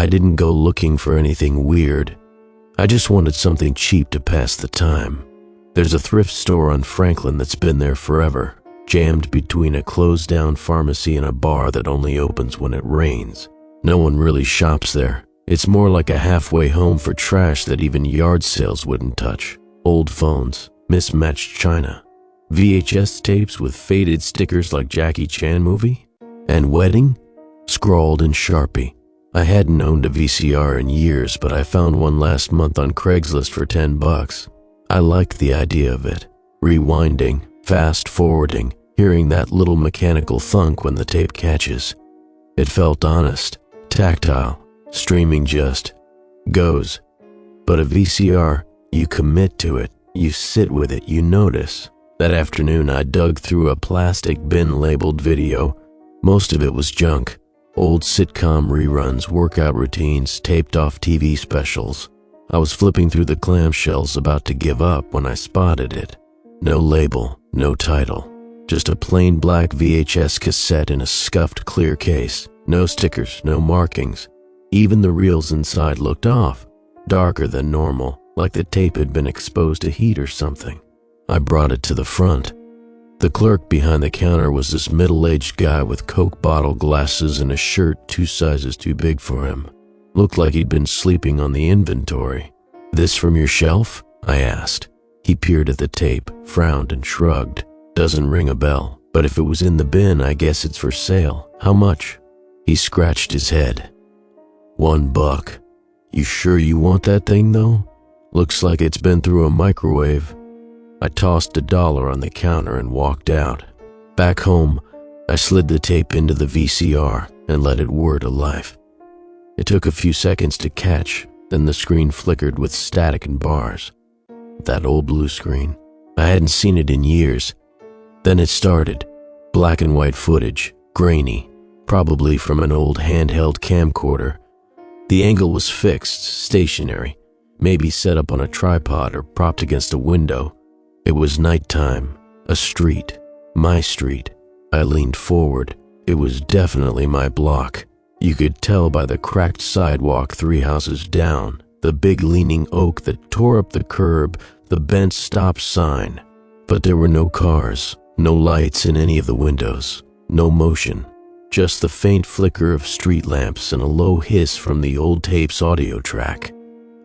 I didn't go looking for anything weird. I just wanted something cheap to pass the time. There's a thrift store on Franklin that's been there forever, jammed between a closed-down pharmacy and a bar that only opens when it rains. No one really shops there. It's more like a halfway home for trash that even yard sales wouldn't touch. Old phones, mismatched china, VHS tapes with faded stickers like Jackie Chan movie, and wedding, scrawled in Sharpie. I hadn't owned a VCR in years, but I found one last month on Craigslist for $10. I liked the idea of it. Rewinding, fast-forwarding, hearing that little mechanical thunk when the tape catches. It felt honest, tactile. Streaming just goes. But a VCR, you commit to it, you sit with it, you notice. That afternoon I dug through a plastic bin labeled video. Most of it was junk. Old sitcom reruns, workout routines, taped off TV specials. I was flipping through the clamshells about to give up when I spotted it. No label, no title. Just a plain black VHS cassette in a scuffed clear case. No stickers, no markings. Even the reels inside looked off, darker than normal, like the tape had been exposed to heat or something. I brought it to the front. The clerk behind the counter was this middle-aged guy with Coke bottle glasses and a shirt 2 sizes too big for him. Looked like he'd been sleeping on the inventory. "This from your shelf?" I asked. He peered at the tape, frowned and shrugged. "Doesn't ring a bell, but if it was in the bin, I guess it's for sale. How much?" He scratched his head. $1. "You sure you want that thing though? Looks like it's been through a microwave." I tossed $1 on the counter and walked out. Back home, I slid the tape into the VCR and let it whir to life. It took a few seconds to catch, then the screen flickered with static and bars. That old blue screen. I hadn't seen it in years. Then it started. Black and white footage, grainy, probably from an old handheld camcorder. The angle was fixed, stationary, maybe set up on a tripod or propped against a window. It was nighttime, a street, my street. I leaned forward. It was definitely my block. You could tell by the cracked sidewalk 3 houses down, the big leaning oak that tore up the curb, the bent stop sign. But there were no cars, no lights in any of the windows, no motion, just the faint flicker of street lamps and a low hiss from the old tape's audio track.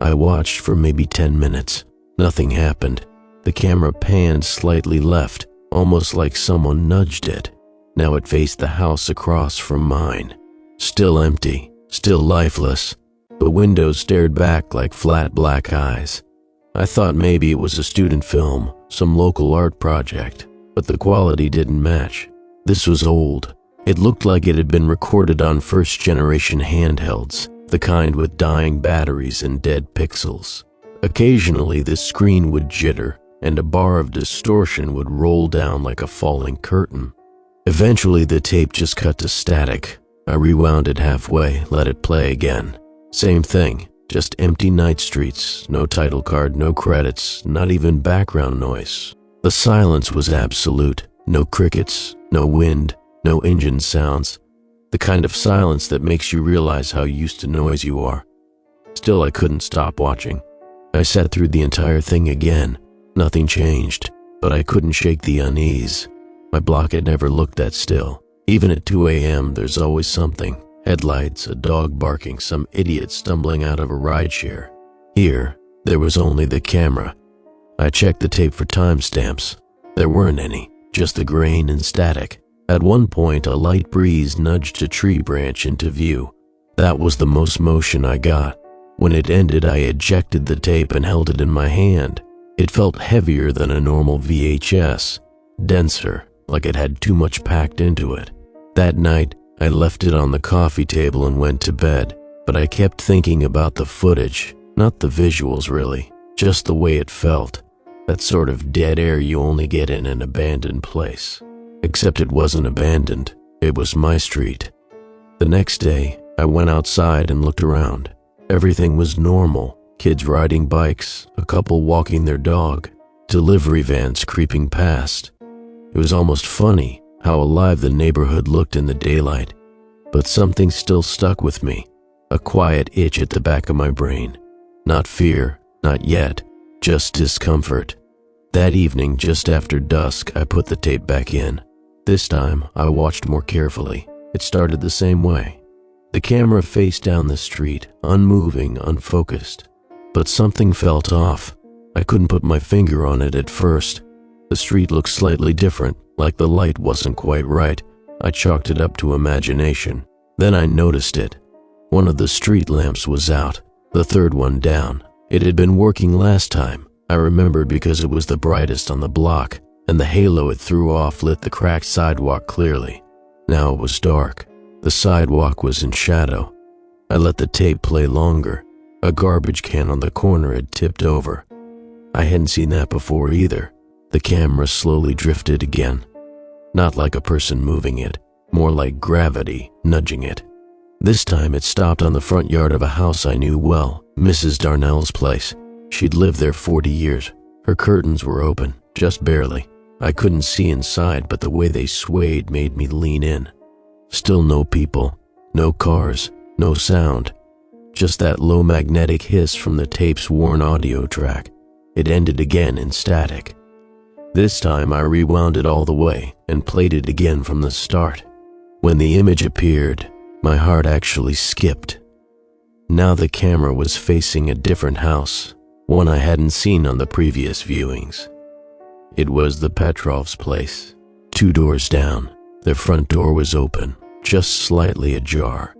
I watched for maybe 10 minutes. Nothing happened. The camera panned slightly left, almost like someone nudged it. Now it faced the house across from mine. Still empty, still lifeless. The windows stared back like flat black eyes. I thought maybe it was a student film, some local art project, but the quality didn't match. This was old. It looked like it had been recorded on first-generation handhelds, the kind with dying batteries and dead pixels. Occasionally, the screen would jitter, and a bar of distortion would roll down like a falling curtain. Eventually, the tape just cut to static. I rewound it halfway, let it play again. Same thing, just empty night streets, no title card, no credits, not even background noise. The silence was absolute. No crickets, no wind, no engine sounds. The kind of silence that makes you realize how used to noise you are. Still, I couldn't stop watching. I sat through the entire thing again. Nothing changed, but I couldn't shake the unease. My block had never looked that still. Even at 2 a.m., there's always something. Headlights, a dog barking, some idiot stumbling out of a rideshare. Here, there was only the camera. I checked the tape for timestamps. There weren't any, just the grain and static. At one point, a light breeze nudged a tree branch into view. That was the most motion I got. When it ended, I ejected the tape and held it in my hand. It felt heavier than a normal VHS, denser, like it had too much packed into it. That night, I left it on the coffee table and went to bed, but I kept thinking about the footage, not the visuals really, just the way it felt. That sort of dead air you only get in an abandoned place. Except it wasn't abandoned, it was my street. The next day, I went outside and looked around. Everything was normal. Kids riding bikes, a couple walking their dog, delivery vans creeping past. It was almost funny how alive the neighborhood looked in the daylight, but something still stuck with me. A quiet itch at the back of my brain. Not fear, not yet, just discomfort. That evening, just after dusk, I put the tape back in. This time, I watched more carefully. It started the same way. The camera faced down the street, unmoving, unfocused. But something felt off. I couldn't put my finger on it at first. The street looked slightly different, like the light wasn't quite right. I chalked it up to imagination. Then I noticed it. One of the street lamps was out, the third one down. It had been working last time. I remembered because it was the brightest on the block, and the halo it threw off lit the cracked sidewalk clearly. Now it was dark. The sidewalk was in shadow. I let the tape play longer. A garbage can on the corner had tipped over. I hadn't seen that before either. The camera slowly drifted again. Not like a person moving it, more like gravity nudging it. This time it stopped on the front yard of a house I knew well, Mrs. Darnell's place. She'd lived there 40 years. Her curtains were open, just barely. I couldn't see inside, but the way they swayed made me lean in. Still no people, no cars, no sound. Just that low magnetic hiss from the tape's worn audio track. It ended again in static. This time I rewound it all the way and played it again from the start. When the image appeared, my heart actually skipped. Now the camera was facing a different house, one I hadn't seen on the previous viewings. It was the Petrovs' place. 2 doors down, their front door was open, just slightly ajar.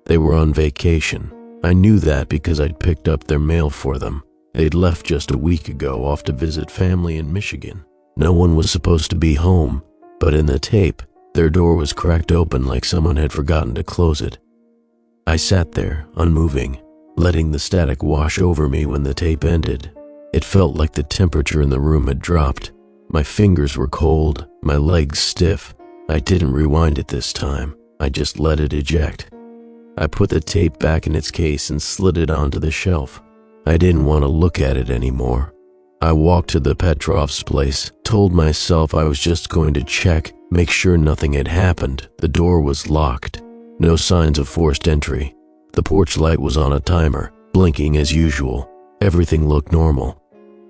They were on vacation. I knew that because I'd picked up their mail for them. They'd left just a week ago off to visit family in Michigan. No one was supposed to be home, but in the tape, their door was cracked open like someone had forgotten to close it. I sat there, unmoving, letting the static wash over me when the tape ended. It felt like the temperature in the room had dropped. My fingers were cold, my legs stiff. I didn't rewind it this time. I just let it eject. I put the tape back in its case and slid it onto the shelf. I didn't want to look at it anymore. I walked to the Petrovs' place, told myself I was just going to check, make sure nothing had happened. The door was locked. No signs of forced entry. The porch light was on a timer, blinking as usual. Everything looked normal.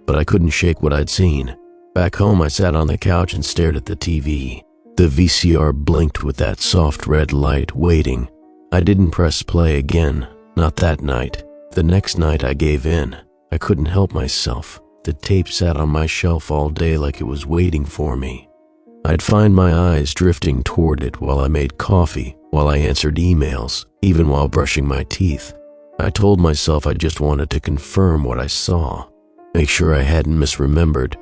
But I couldn't shake what I'd seen. Back home, I sat on the couch and stared at the TV. The VCR blinked with that soft red light, waiting. I didn't press play again, not that night. The next night I gave in. I couldn't help myself. The tape sat on my shelf all day like it was waiting for me. I'd find my eyes drifting toward it while I made coffee, while I answered emails, even while brushing my teeth. I told myself I just wanted to confirm what I saw, make sure I hadn't misremembered,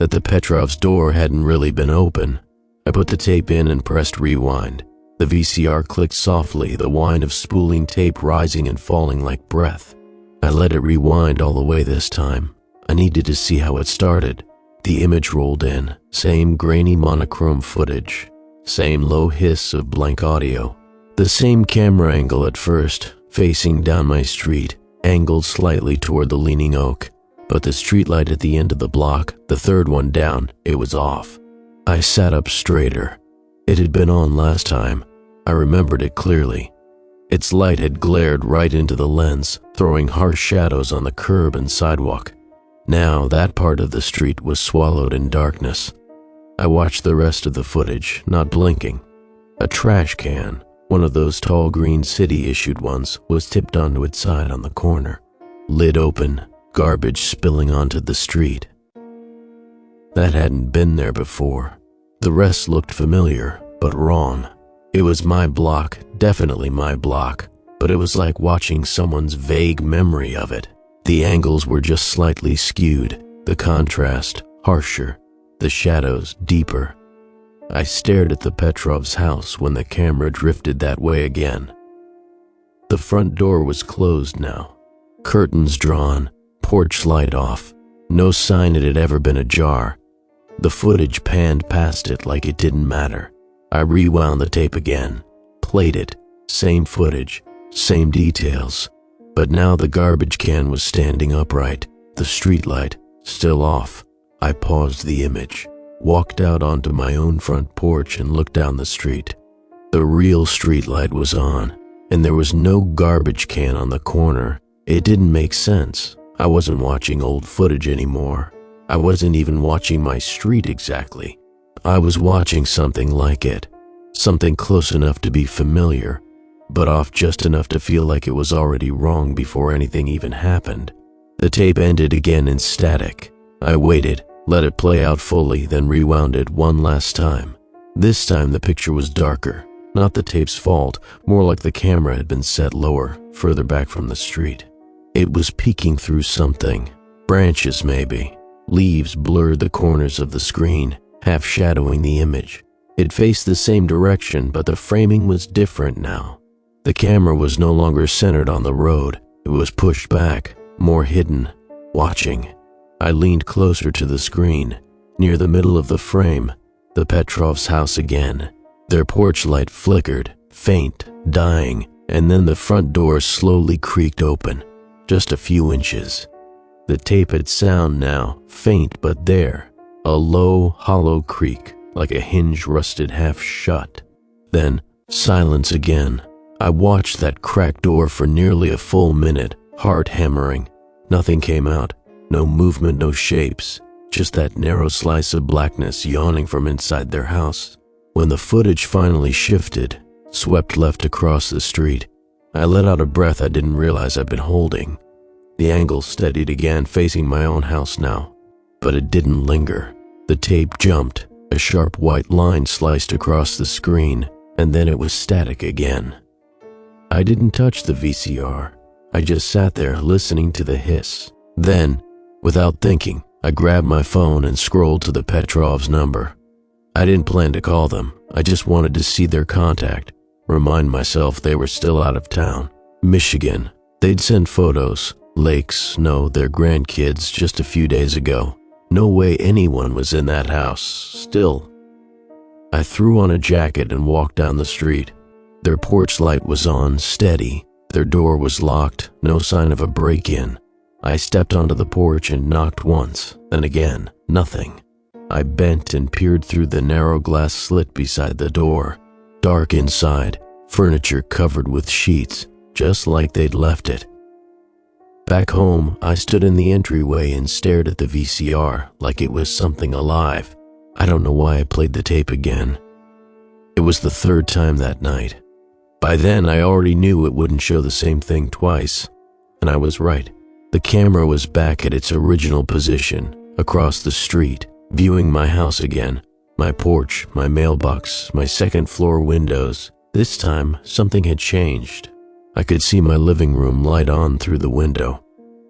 that the Petrovs' door hadn't really been open. I put the tape in and pressed rewind. The VCR clicked softly, the whine of spooling tape rising and falling like breath. I let it rewind all the way this time. I needed to see how it started. The image rolled in, same grainy monochrome footage, same low hiss of blank audio. The same camera angle at first, facing down my street, angled slightly toward the leaning oak. But the streetlight at the end of the block, the third one down, it was off. I sat up straighter. It had been on last time. I remembered it clearly. Its light had glared right into the lens, throwing harsh shadows on the curb and sidewalk. Now that part of the street was swallowed in darkness. I watched the rest of the footage, not blinking. A trash can, one of those tall green city-issued ones, was tipped onto its side on the corner. Lid open, garbage spilling onto the street. That hadn't been there before. The rest looked familiar, but wrong. It was my block, definitely my block, but it was like watching someone's vague memory of it. The angles were just slightly skewed, the contrast harsher, the shadows deeper. I stared at the Petrovs' house when the camera drifted that way again. The front door was closed now, curtains drawn, porch light off, no sign it had ever been ajar. The footage panned past it like it didn't matter. I rewound the tape again, played it, same footage, same details. But now the garbage can was standing upright, the streetlight still off. I paused the image, walked out onto my own front porch and looked down the street. The real streetlight was on, and there was no garbage can on the corner. It didn't make sense. I wasn't watching old footage anymore. I wasn't even watching my street exactly. I was watching something like it. Something close enough to be familiar, but off just enough to feel like it was already wrong before anything even happened. The tape ended again in static. I waited, let it play out fully, then rewound it one last time. This time the picture was darker. Not the tape's fault, more like the camera had been set lower, further back from the street. It was peeking through something. Branches, maybe. Leaves blurred the corners of the screen, half shadowing the image. It faced the same direction, but the framing was different now. The camera was no longer centered on the road. It was pushed back, more hidden, watching. I leaned closer to the screen. Near the middle of the frame, the Petrovs' house again. Their porch light flickered, faint, dying, and then the front door slowly creaked open, just a few inches. The tape had sound now, faint but there, a low, hollow creak, like a hinge rusted half shut. Then, silence again. I watched that cracked door for nearly a full minute, heart hammering. Nothing came out, no movement, no shapes, just that narrow slice of blackness yawning from inside their house. When the footage finally shifted, swept left across the street, I let out a breath I didn't realize I'd been holding. The angle steadied again, facing my own house now, but it didn't linger. The tape jumped, a sharp white line sliced across the screen, and then it was static again. I didn't touch the VCR. I just sat there listening to the hiss. Then, without thinking, I grabbed my phone and scrolled to the Petrovs' number. I didn't plan to call them. I just wanted to see their contact, remind myself they were still out of town. Michigan. They'd sent photos, lakes, snow, their grandkids just a few days ago. No way anyone was in that house, still. I threw on a jacket and walked down the street. Their porch light was on, steady. Their door was locked, no sign of a break-in. I stepped onto the porch and knocked once, then again, nothing. I bent and peered through the narrow glass slit beside the door. Dark inside, furniture covered with sheets, just like they'd left it. Back home, I stood in the entryway and stared at the VCR like it was something alive. I don't know why I played the tape again. It was the third time that night. By then, I already knew it wouldn't show the same thing twice, and I was right. The camera was back at its original position, across the street, viewing my house again, my porch, my mailbox, my second-floor windows. This time, something had changed. I could see my living room light on through the window.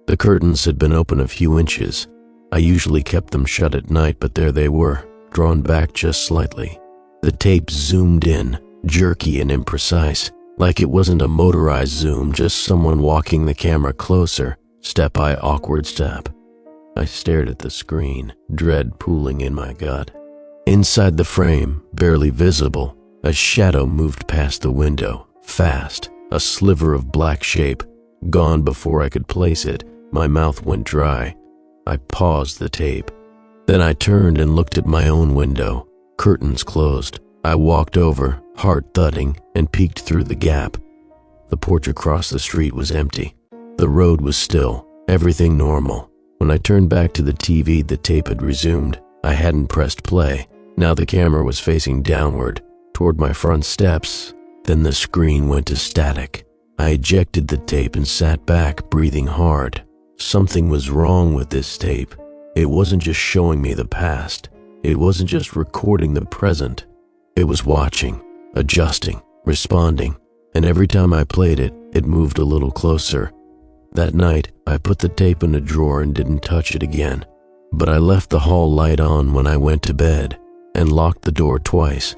The curtains had been open a few inches. I usually kept them shut at night, but there they were, drawn back just slightly. The tape zoomed in, jerky and imprecise, like it wasn't a motorized zoom, just someone walking the camera closer, step by awkward step. I stared at the screen, dread pooling in my gut. Inside the frame, barely visible, a shadow moved past the window, fast, a sliver of black shape. Gone before I could place it, my mouth went dry. I paused the tape. Then I turned and looked at my own window, curtains closed. I walked over, heart thudding, and peeked through the gap. The porch across the street was empty. The road was still, everything normal. When I turned back to the TV, the tape had resumed. I hadn't pressed play. Now the camera was facing downward, toward my front steps. Then the screen went to static. I ejected the tape and sat back, breathing hard. Something was wrong with this tape. It wasn't just showing me the past. It wasn't just recording the present. It was watching, adjusting, responding, and every time I played it, it moved a little closer. That night, I put the tape in a drawer and didn't touch it again. But I left the hall light on when I went to bed and locked the door twice.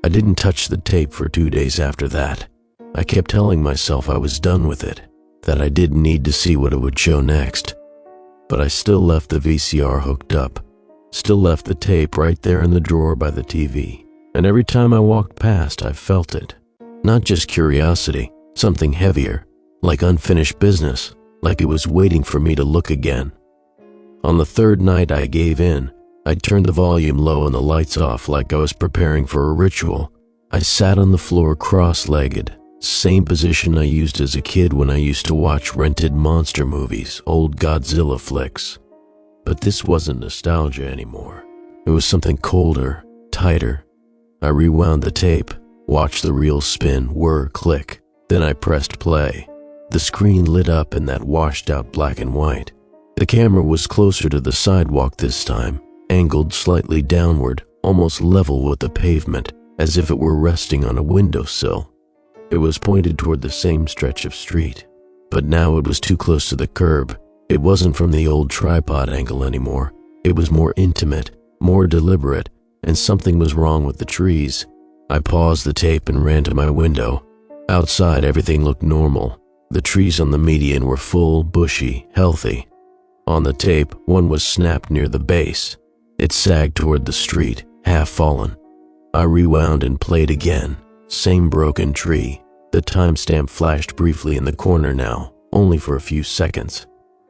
I didn't touch the tape for 2 days after that. I kept telling myself I was done with it, that I didn't need to see what it would show next. But I still left the VCR hooked up, still left the tape right there in the drawer by the TV. And every time I walked past, I felt it. Not just curiosity, something heavier, like unfinished business, like it was waiting for me to look again. On the third night I gave in. I turned the volume low and the lights off like I was preparing for a ritual. I sat on the floor cross-legged, Same position I used as a kid when I used to watch rented monster movies, old Godzilla flicks. But this wasn't nostalgia anymore. It was something colder, tighter. I rewound the tape, watched the reel spin, whir, click. Then I pressed play. The screen lit up in that washed-out black and white. The camera was closer to the sidewalk this time, angled slightly downward, almost level with the pavement, as if it were resting on a windowsill. It was pointed toward the same stretch of street, but now it was too close to the curb. It wasn't from the old tripod angle anymore. It was more intimate, more deliberate, and something was wrong with the trees. I paused the tape and ran to my window. Outside, everything looked normal. The trees on the median were full, bushy, healthy. On the tape, one was snapped near the base. It sagged toward the street, half fallen. I rewound and played again. Same broken tree. The timestamp flashed briefly in the corner now, only for a few seconds.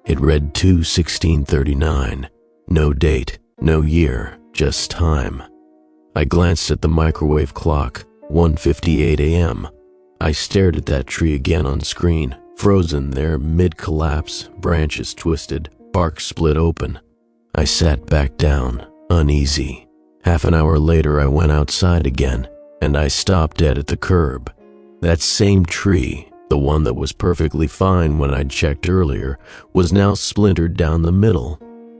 It read 2/16/39. No date, no year, just time. I glanced at the microwave clock, 1:58 a.m. I stared at that tree again on screen, frozen there mid-collapse, branches twisted, bark split open. I sat back down, uneasy. Half an hour later I went outside again, and I stopped dead at the curb. That same tree, the one that was perfectly fine when I'd checked earlier, was now splintered down the middle.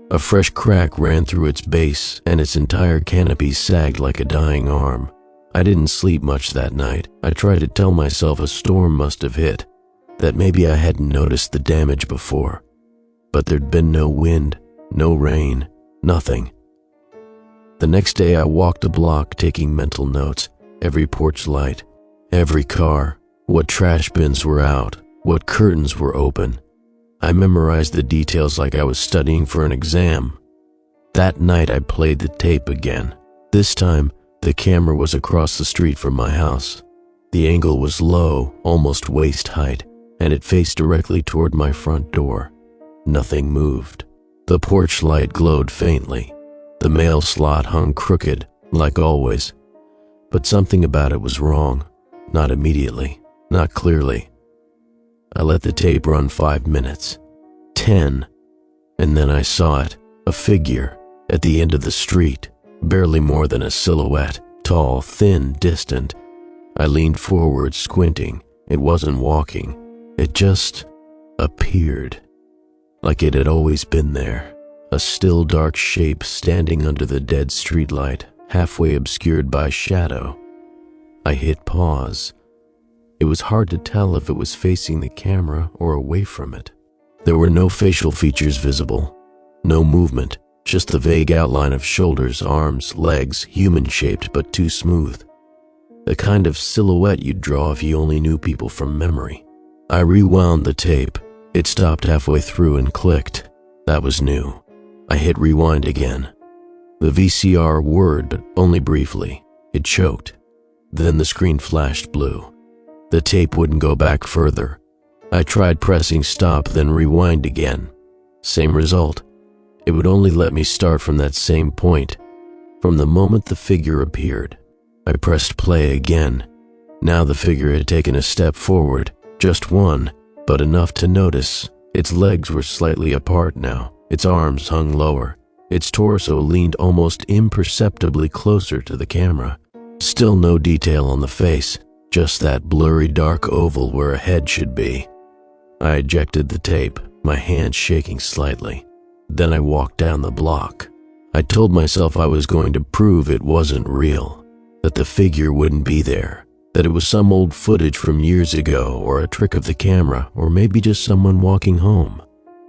A fresh crack ran through its base, and its entire canopy sagged like a dying arm. I didn't sleep much that night. I tried to tell myself a storm must have hit, that maybe I hadn't noticed the damage before. But there'd been no wind, no rain, nothing. The next day I walked the block taking mental notes. Every porch light, every car, what trash bins were out, what curtains were open. I memorized the details like I was studying for an exam. That night I played the tape again. This time, the camera was across the street from my house. The angle was low, almost waist height, and it faced directly toward my front door. Nothing moved. The porch light glowed faintly. The mail slot hung crooked, like always. But something about it was wrong. Not immediately, not clearly. I let the tape run 5 minutes, 10, and then I saw it, a figure, at the end of the street, barely more than a silhouette, tall, thin, distant. I leaned forward, squinting. It wasn't walking. It just appeared, like it had always been there. A still dark shape standing under the dead streetlight, halfway obscured by shadow. I hit pause. It was hard to tell if it was facing the camera or away from it. There were no facial features visible, no movement, just the vague outline of shoulders, arms, legs, human-shaped but too smooth. The kind of silhouette you'd draw if you only knew people from memory. I rewound the tape. It stopped halfway through and clicked. That was new. I hit rewind again. The VCR whirred, but only briefly. It choked. Then the screen flashed blue. The tape wouldn't go back further. I tried pressing stop, then rewind again. Same result. It would only let me start from that same point, from the moment the figure appeared. I pressed play again. Now the figure had taken a step forward, just one, but enough to notice. Its legs were slightly apart now. Its arms hung lower. Its torso leaned almost imperceptibly closer to the camera. Still no detail on the face, just that blurry dark oval where a head should be. I ejected the tape, my hand shaking slightly. Then I walked down the block. I told myself I was going to prove it wasn't real, that the figure wouldn't be there, that it was some old footage from years ago or a trick of the camera or maybe just someone walking home.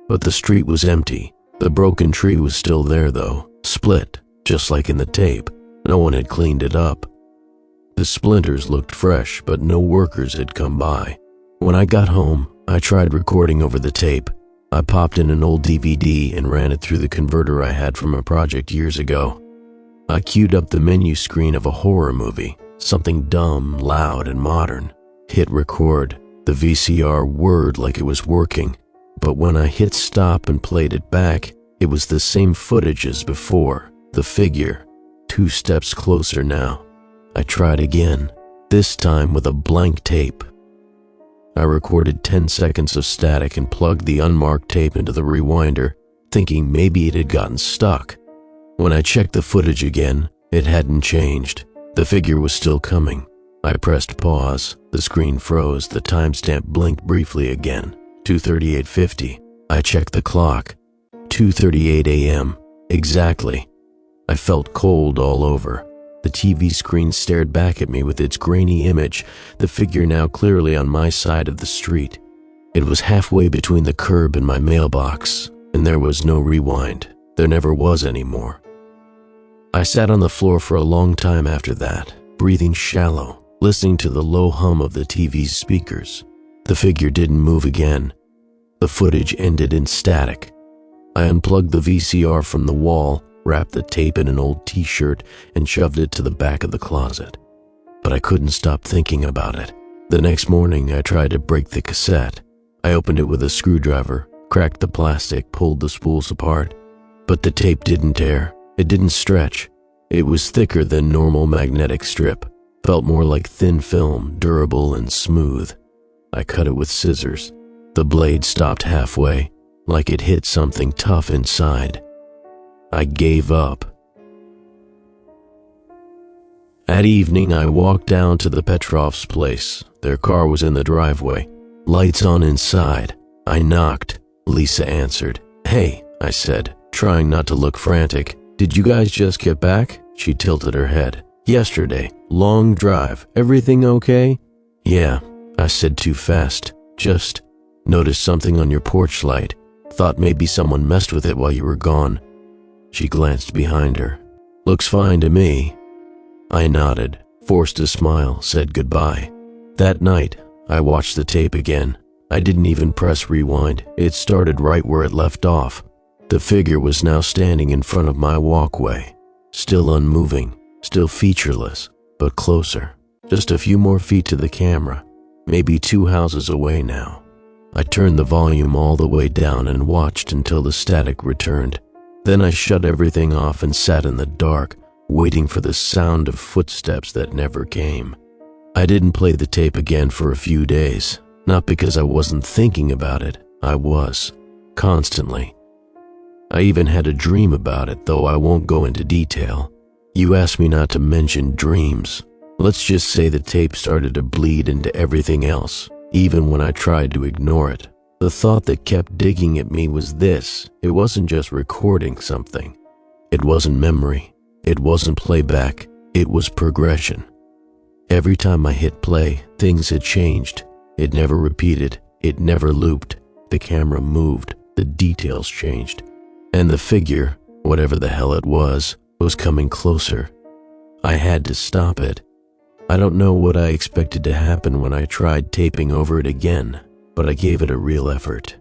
But the street was empty. The broken tree was still there though, split, just like in the tape. No one had cleaned it up. The splinters looked fresh, but no workers had come by. When I got home, I tried recording over the tape. I popped in an old DVD and ran it through the converter I had from a project years ago. I queued up the menu screen of a horror movie, something dumb, loud, and modern. Hit record. The VCR whirred like it was working. But when I hit stop and played it back, it was the same footage as before. The figure, 2 steps closer now. I tried again, this time with a blank tape. I recorded 10 seconds of static and plugged the unmarked tape into the rewinder, thinking maybe it had gotten stuck. When I checked the footage again, it hadn't changed. The figure was still coming. I pressed pause. The screen froze. The timestamp blinked briefly again. 2:38:50. I checked the clock. 2:38 a.m. Exactly. I felt cold all over. The TV screen stared back at me with its grainy image, the figure now clearly on my side of the street. It was halfway between the curb and my mailbox, and there was no rewind. There never was anymore. I sat on the floor for a long time after that, breathing shallow, listening to the low hum of the TV's speakers. The figure didn't move again. The footage ended in static. I unplugged the VCR from the wall, wrapped the tape in an old t-shirt, and shoved it to the back of the closet. But I couldn't stop thinking about it. The next morning, I tried to break the cassette. I opened it with a screwdriver, cracked the plastic, pulled the spools apart. But the tape didn't tear. It didn't stretch. It was thicker than normal magnetic strip. Felt more like thin film, durable and smooth. I cut it with scissors. The blade stopped halfway, like it hit something tough inside. I gave up. At evening, I walked down to the Petrovs' place. Their car was in the driveway. Lights on inside. I knocked. Lisa answered. "Hey," I said, trying not to look frantic. "Did you guys just get back?" She tilted her head. "Yesterday. Long drive. Everything okay?" "Yeah," I said too fast. "Just noticed something on your porch light. Thought maybe someone messed with it while you were gone." She glanced behind her. "Looks fine to me." I nodded, forced a smile, said goodbye. That night, I watched the tape again. I didn't even press rewind. It started right where it left off. The figure was now standing in front of my walkway, still unmoving, still featureless, but closer. Just a few more feet to the camera, maybe 2 houses away now. I turned the volume all the way down and watched until the static returned. Then I shut everything off and sat in the dark, waiting for the sound of footsteps that never came. I didn't play the tape again for a few days, not because I wasn't thinking about it. I was, constantly. I even had a dream about it, though I won't go into detail. You asked me not to mention dreams. Let's just say the tape started to bleed into everything else, even when I tried to ignore it. The thought that kept digging at me was this: it wasn't just recording something. It wasn't memory. It wasn't playback. It was progression. Every time I hit play, things had changed. It never repeated. It never looped. The camera moved. The details changed. And the figure, whatever the hell it was coming closer. I had to stop it. I don't know what I expected to happen when I tried taping over it again, but I gave it a real effort.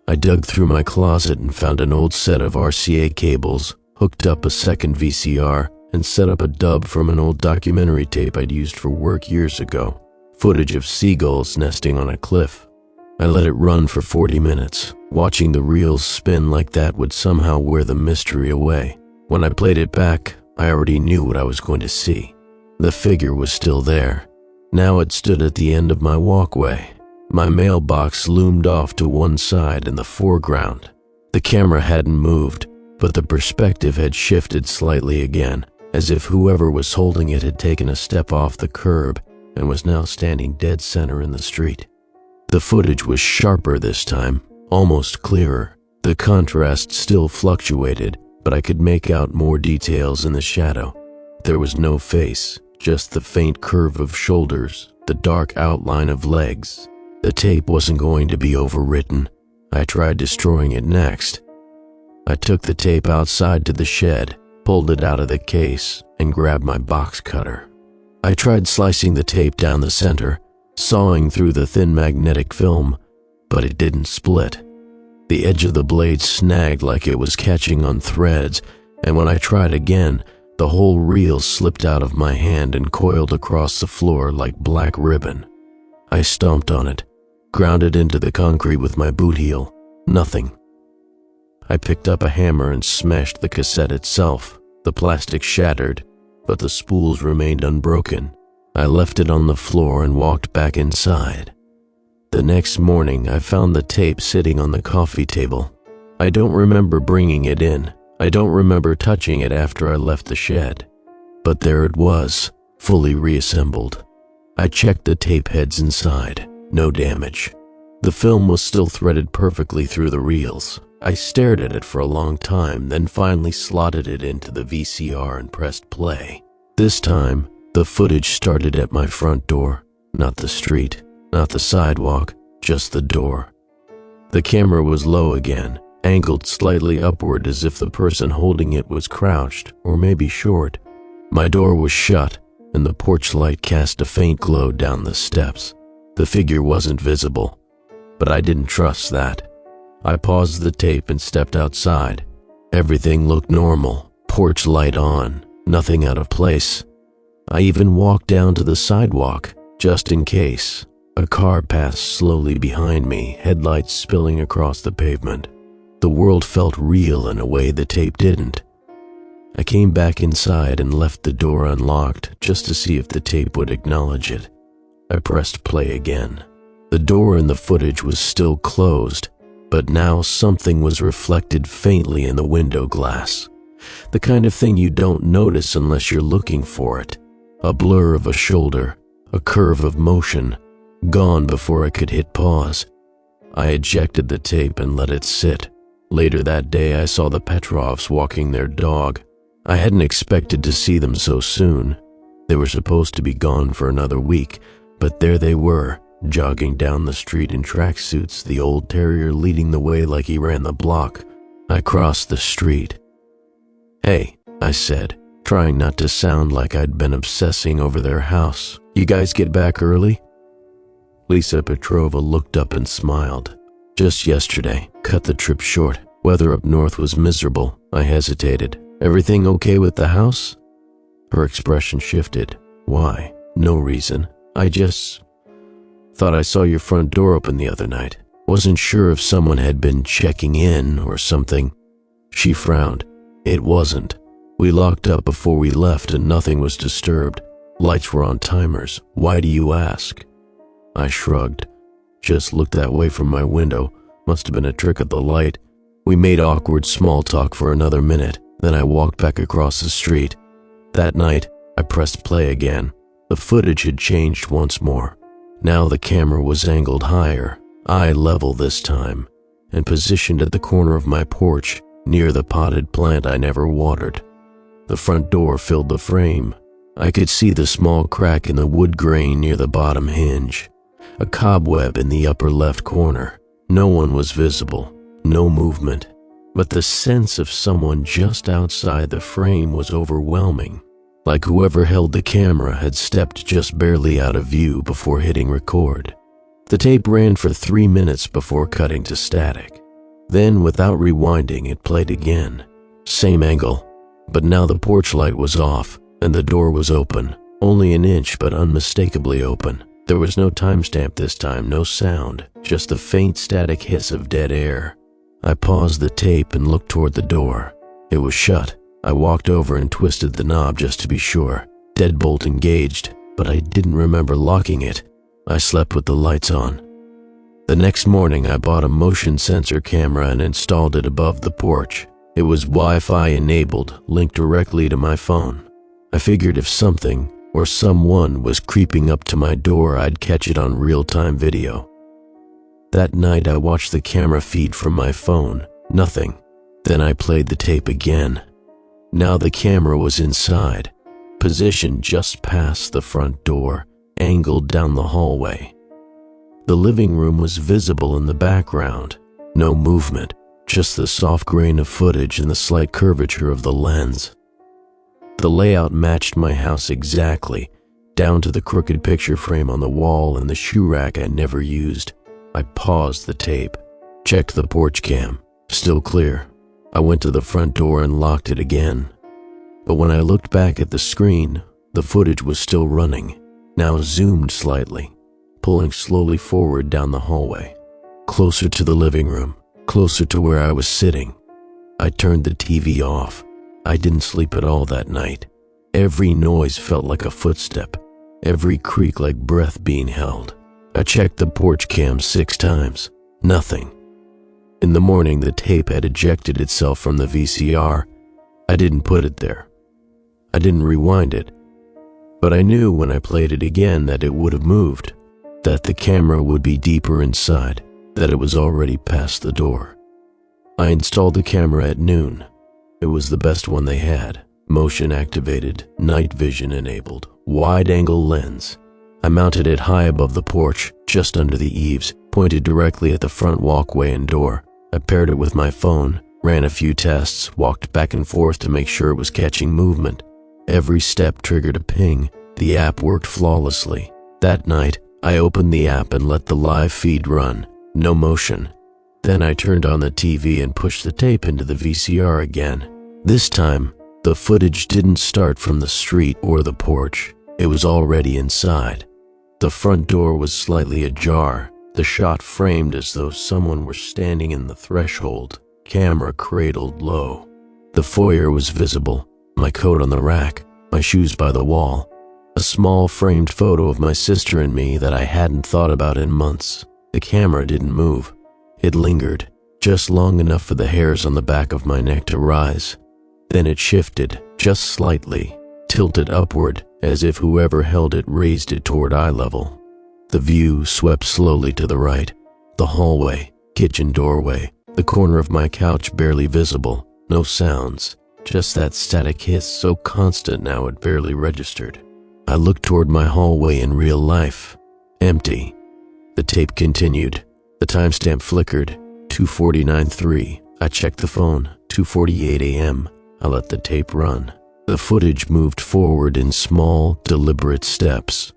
I dug through my closet and found an old set of RCA cables, hooked up a second VCR, and set up a dub from an old documentary tape I'd used for work years ago. Footage of seagulls nesting on a cliff. I let it run for 40 minutes. Watching the reels spin like that would somehow wear the mystery away. When I played it back, I already knew what I was going to see. The figure was still there. Now it stood at the end of my walkway. My mailbox loomed off to one side in the foreground. The camera hadn't moved, but the perspective had shifted slightly again, as if whoever was holding it had taken a step off the curb and was now standing dead center in the street. The footage was sharper this time, almost clearer. The contrast still fluctuated, but I could make out more details in the shadow. There was no face, just the faint curve of shoulders, the dark outline of legs. The tape wasn't going to be overwritten. I tried destroying it next. I took the tape outside to the shed, pulled it out of the case, and grabbed my box cutter. I tried slicing the tape down the center, sawing through the thin magnetic film, but it didn't split. The edge of the blade snagged like it was catching on threads, and when I tried again, the whole reel slipped out of my hand and coiled across the floor like black ribbon. I stomped on it, ground it into the concrete with my boot heel. Nothing. I picked up a hammer and smashed the cassette itself. The plastic shattered, but the spools remained unbroken. I left it on the floor and walked back inside. The next morning, I found the tape sitting on the coffee table. I don't remember bringing it in. I don't remember touching it after I left the shed. But there it was, fully reassembled. I checked the tape heads inside. No damage. The film was still threaded perfectly through the reels. I stared at it for a long time, then finally slotted it into the VCR and pressed play. This time, the footage started at my front door, not the street, not the sidewalk, just the door. The camera was low again, angled slightly upward as if the person holding it was crouched or maybe short. My door was shut, and the porch light cast a faint glow down the steps. The figure wasn't visible, but I didn't trust that. I paused the tape and stepped outside. Everything looked normal, porch light on, nothing out of place. I even walked down to the sidewalk, just in case. A car passed slowly behind me, headlights spilling across the pavement. The world felt real in a way the tape didn't. I came back inside and left the door unlocked just to see if the tape would acknowledge it. I pressed play again. The door in the footage was still closed, but now something was reflected faintly in the window glass. The kind of thing you don't notice unless you're looking for it. A blur of a shoulder, a curve of motion, gone before I could hit pause. I ejected the tape and let it sit. Later that day, I saw the Petrovs walking their dog. I hadn't expected to see them so soon. They were supposed to be gone for another week, but there they were, jogging down the street in tracksuits, the old terrier leading the way like he ran the block. I crossed the street. "Hey," I said, trying not to sound like I'd been obsessing over their house. "You guys get back early?" Lisa Petrova looked up and smiled. "Just yesterday, cut the trip short. Weather up north was miserable." I hesitated. "Everything okay with the house?" Her expression shifted. "Why? No reason. I just thought I saw your front door open the other night. Wasn't sure if someone had been checking in or something." She frowned. "It wasn't. We locked up before we left and nothing was disturbed. Lights were on timers. Why do you ask?" I shrugged. "Just looked that way from my window. Must have been a trick of the light." We made awkward small talk for another minute. Then I walked back across the street. That night, I pressed play again. The footage had changed once more. Now the camera was angled higher, eye level this time, and positioned at the corner of my porch, near the potted plant I never watered. The front door filled the frame. I could see the small crack in the wood grain near the bottom hinge, a cobweb in the upper left corner. No one was visible, no movement, but the sense of someone just outside the frame was overwhelming, like whoever held the camera had stepped just barely out of view before hitting record. The tape ran for 3 minutes before cutting to static. Then, without rewinding, it played again. Same angle, but now the porch light was off and the door was open, only an inch but unmistakably open. There was no timestamp this time, no sound, just the faint static hiss of dead air. I paused the tape and looked toward the door. It was shut. I walked over and twisted the knob just to be sure. Deadbolt engaged, but I didn't remember locking it. I slept with the lights on. The next morning, I bought a motion sensor camera and installed it above the porch. It was Wi-Fi enabled, linked directly to my phone. I figured if something or someone was creeping up to my door, I'd catch it on real-time video. That night, I watched the camera feed from my phone. Nothing. Then I played the tape again. Now the camera was inside, positioned just past the front door, angled down the hallway. The living room was visible in the background. No movement, just the soft grain of footage and the slight curvature of the lens. The layout matched my house exactly, down to the crooked picture frame on the wall and the shoe rack I never used. I paused the tape, checked the porch cam, still clear. I went to the front door and locked it again. But when I looked back at the screen, the footage was still running, now zoomed slightly, pulling slowly forward down the hallway, closer to the living room, closer to where I was sitting. I turned the TV off. I didn't sleep at all that night. Every noise felt like a footstep, every creak like breath being held. I checked the porch cam 6 times. Nothing. In the morning, the tape had ejected itself from the VCR. I didn't put it there. I didn't rewind it. But I knew when I played it again that it would have moved, that the camera would be deeper inside, that it was already past the door. I installed the camera at noon. It was the best one they had. Motion activated, night vision enabled, wide-angle lens. I mounted it high above the porch, just under the eaves, pointed directly at the front walkway and door. I paired it with my phone, ran a few tests, walked back and forth to make sure it was catching movement. Every step triggered a ping. The app worked flawlessly. That night, I opened the app and let the live feed run. No motion. Then I turned on the TV and pushed the tape into the VCR again. This time, the footage didn't start from the street or the porch. It was already inside. The front door was slightly ajar, the shot framed as though someone were standing in the threshold, camera cradled low. The foyer was visible, my coat on the rack, my shoes by the wall, a small framed photo of my sister and me that I hadn't thought about in months. The camera didn't move. It lingered, just long enough for the hairs on the back of my neck to rise. Then it shifted, just slightly, tilted upward, as if whoever held it raised it toward eye level. The view swept slowly to the right. The hallway, kitchen doorway, the corner of my couch barely visible, no sounds, just that static hiss so constant now it barely registered. I looked toward my hallway in real life. Empty. The tape continued. The timestamp flickered. 2:49:3. I checked the phone. 2:48 a.m. I let the tape run. The footage moved forward in small, deliberate steps.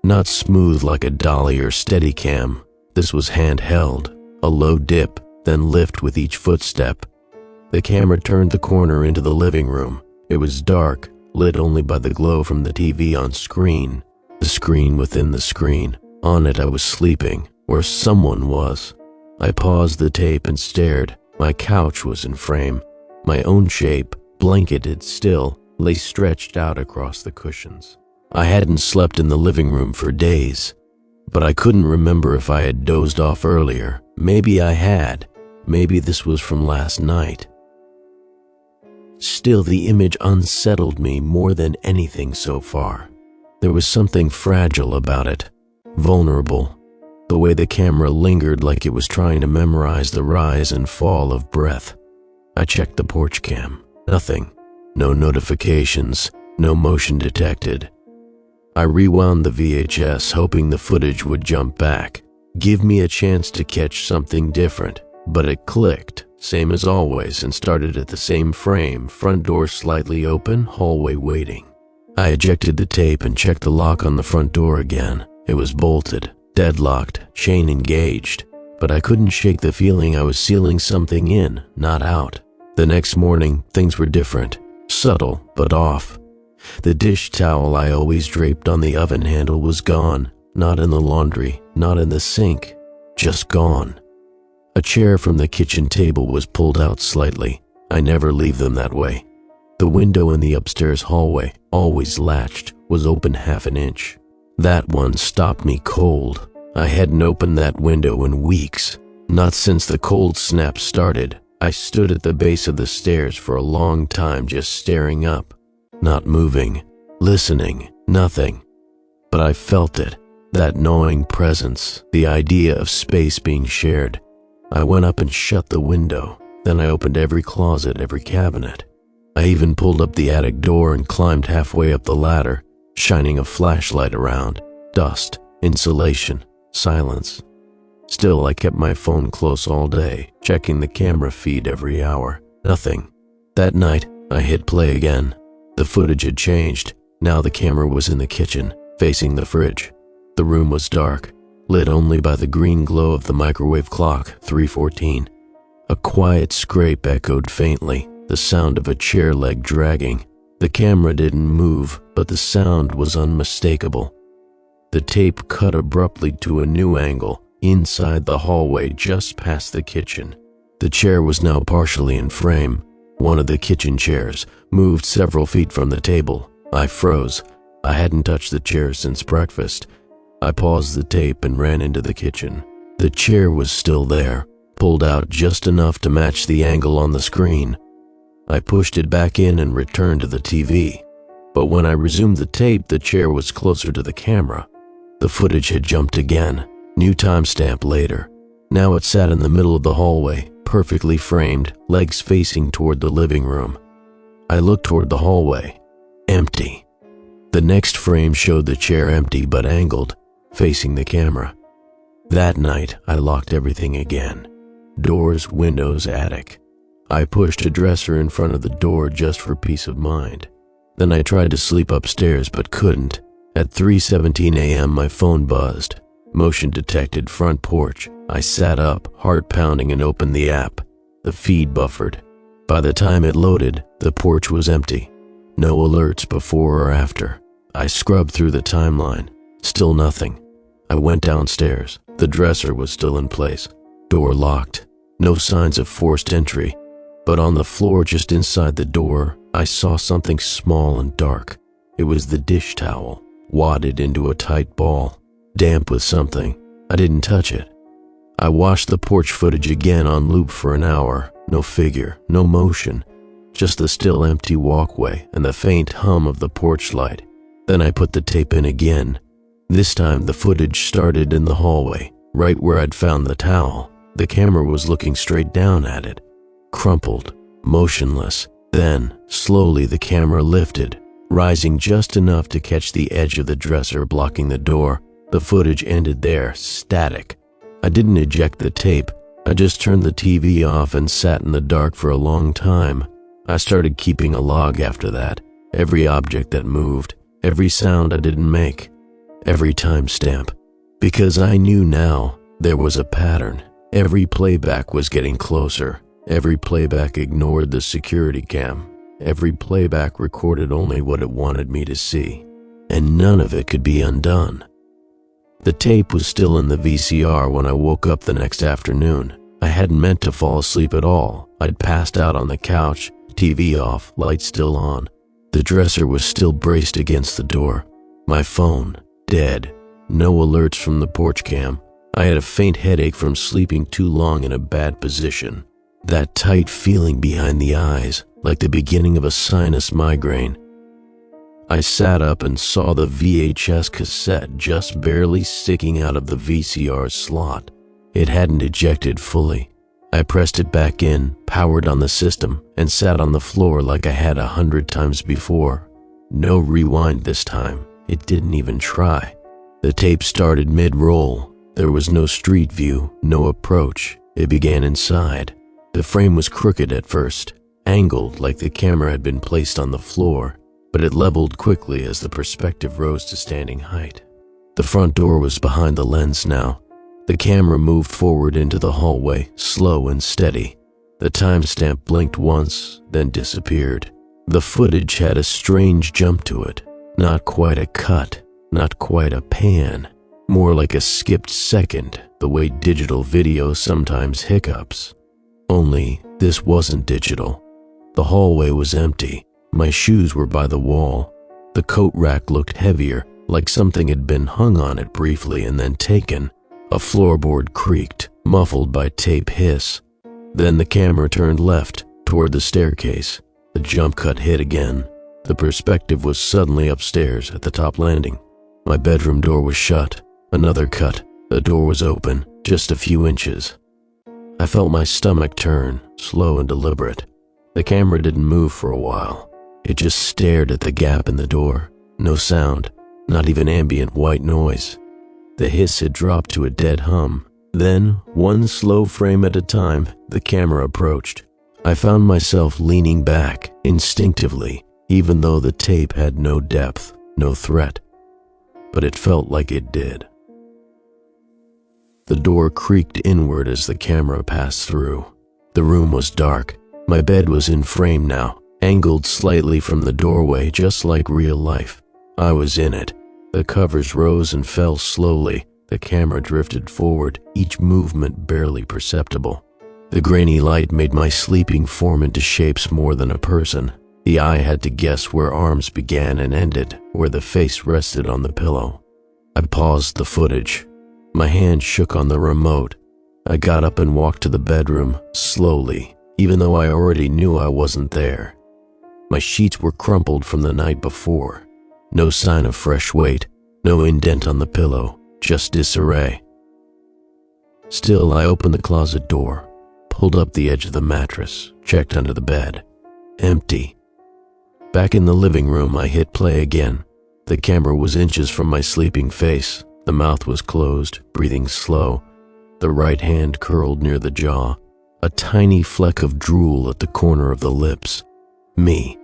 Not smooth like a dolly or Steadicam. This was handheld. A low dip, then lift with each footstep. The camera turned the corner into the living room. It was dark, lit only by the glow from the TV on screen. The screen within the screen. On it I was sleeping, or someone was. I paused the tape and stared. My couch was in frame. My own shape, blanketed still, lay stretched out across the cushions. I hadn't slept in the living room for days, but I couldn't remember if I had dozed off earlier. Maybe I had. Maybe this was from last night. Still, the image unsettled me more than anything so far. There was something fragile about it, vulnerable. The way the camera lingered like it was trying to memorize the rise and fall of breath. I checked the porch cam. Nothing. No notifications. No motion detected. I rewound the VHS, hoping the footage would jump back, give me a chance to catch something different. But it clicked, same as always, and started at the same frame, front door slightly open, hallway waiting. I ejected the tape and checked the lock on the front door again. It was bolted, deadlocked, chain engaged, but I couldn't shake the feeling I was sealing something in, not out. The next morning, things were different, subtle but off. The dish towel I always draped on the oven handle was gone, not in the laundry, not in the sink, just gone. A chair from the kitchen table was pulled out slightly. I never leave them that way. The window in the upstairs hallway, always latched, was open half an inch. That one stopped me cold. I hadn't opened that window in weeks, not since the cold snap started. I stood at the base of the stairs for a long time just staring up, not moving, listening, nothing. But I felt it, that gnawing presence, the idea of space being shared. I went up and shut the window. Then I opened every closet, every cabinet. I even pulled up the attic door and climbed halfway up the ladder, shining a flashlight around. Dust, insulation, silence. Still, I kept my phone close all day, checking the camera feed every hour. Nothing. That night, I hit play again. The footage had changed. Now the camera was in the kitchen, facing the fridge. The room was dark, lit only by the green glow of the microwave clock, 3:14. A quiet scrape echoed faintly, the sound of a chair leg dragging. The camera didn't move, but the sound was unmistakable. The tape cut abruptly to a new angle, inside the hallway just past the kitchen. The chair was now partially in frame. One of the kitchen chairs moved several feet from the table. I froze. I hadn't touched the chair since breakfast. I paused the tape and ran into the kitchen. The chair was still there, pulled out just enough to match the angle on the screen. I pushed it back in and returned to the TV. But when I resumed the tape, the chair was closer to the camera. The footage had jumped again. New timestamp later. Now it sat in the middle of the hallway, perfectly framed, legs facing toward the living room. I looked toward the hallway. Empty. The next frame showed the chair empty but angled, facing the camera. That night, I locked everything again. Doors, windows, attic. I pushed a dresser in front of the door just for peace of mind. Then I tried to sleep upstairs but couldn't. At 3:17 a.m. my phone buzzed. Motion detected, front porch. I sat up, heart pounding, and opened the app. The feed buffered. By the time it loaded, the porch was empty. No alerts before or after. I scrubbed through the timeline. Still nothing. I went downstairs. The dresser was still in place. Door locked. No signs of forced entry. But on the floor just inside the door, I saw something small and dark. It was the dish towel, wadded into a tight ball, damp with something. I didn't touch it. I watched the porch footage again on loop for an hour. No figure, no motion, just the still empty walkway and the faint hum of the porch light. Then I put the tape in again. This time the footage started in the hallway, right where I'd found the towel. The camera was looking straight down at it, crumpled, motionless. Then, slowly the camera lifted, rising just enough to catch the edge of the dresser blocking the door. The footage ended there, static. I didn't eject the tape. I just turned the TV off and sat in the dark for a long time. I started keeping a log after that. Every object that moved, every sound I didn't make, every timestamp. Because I knew now there was a pattern. Every playback was getting closer. Every playback ignored the security cam. Every playback recorded only what it wanted me to see. And none of it could be undone. The tape was still in the VCR when I woke up the next afternoon. I hadn't meant to fall asleep at all. I'd passed out on the couch, TV off, light still on. The dresser was still braced against the door. My phone, dead. No alerts from the porch cam. I had a faint headache from sleeping too long in a bad position. That tight feeling behind the eyes, like the beginning of a sinus migraine. I sat up and saw the VHS cassette just barely sticking out of the VCR slot. It hadn't ejected fully. I pressed it back in, powered on the system, and sat on the floor like I had 100 times before. No rewind this time. It didn't even try. The tape started mid-roll. There was no street view, no approach. It began inside. The frame was crooked at first, angled like the camera had been placed on the floor, but it leveled quickly as the perspective rose to standing height. The front door was behind the lens now. The camera moved forward into the hallway, slow and steady. The timestamp blinked once, then disappeared. The footage had a strange jump to it. Not quite a cut, not quite a pan. More like a skipped second, the way digital video sometimes hiccups. Only, this wasn't digital. The hallway was empty. My shoes were by the wall. The coat rack looked heavier, like something had been hung on it briefly and then taken. A floorboard creaked, muffled by tape hiss. Then the camera turned left, toward the staircase. The jump cut hit again. The perspective was suddenly upstairs at the top landing. My bedroom door was shut. Another cut. The door was open, just a few inches. I felt my stomach turn, slow and deliberate. The camera didn't move for a while. It just stared at the gap in the door. No sound, not even ambient white noise. The hiss had dropped to a dead hum. Then, one slow frame at a time, the camera approached. I found myself leaning back, instinctively, even though the tape had no depth, no threat. But it felt like it did. The door creaked inward as the camera passed through. The room was dark. My bed was in frame now, angled slightly from the doorway, just like real life. I was in it. The covers rose and fell slowly. The camera drifted forward, each movement barely perceptible. The grainy light made my sleeping form into shapes more than a person. The eye had to guess where arms began and ended, where the face rested on the pillow. I paused the footage. My hand shook on the remote. I got up and walked to the bedroom, slowly, even though I already knew I wasn't there. My sheets were crumpled from the night before. No sign of fresh weight, no indent on the pillow, just disarray. Still, I opened the closet door, pulled up the edge of the mattress, checked under the bed. Empty. Back in the living room, I hit play again. The camera was inches from my sleeping face. The mouth was closed, breathing slow. The right hand curled near the jaw. A tiny fleck of drool at the corner of the lips. Me.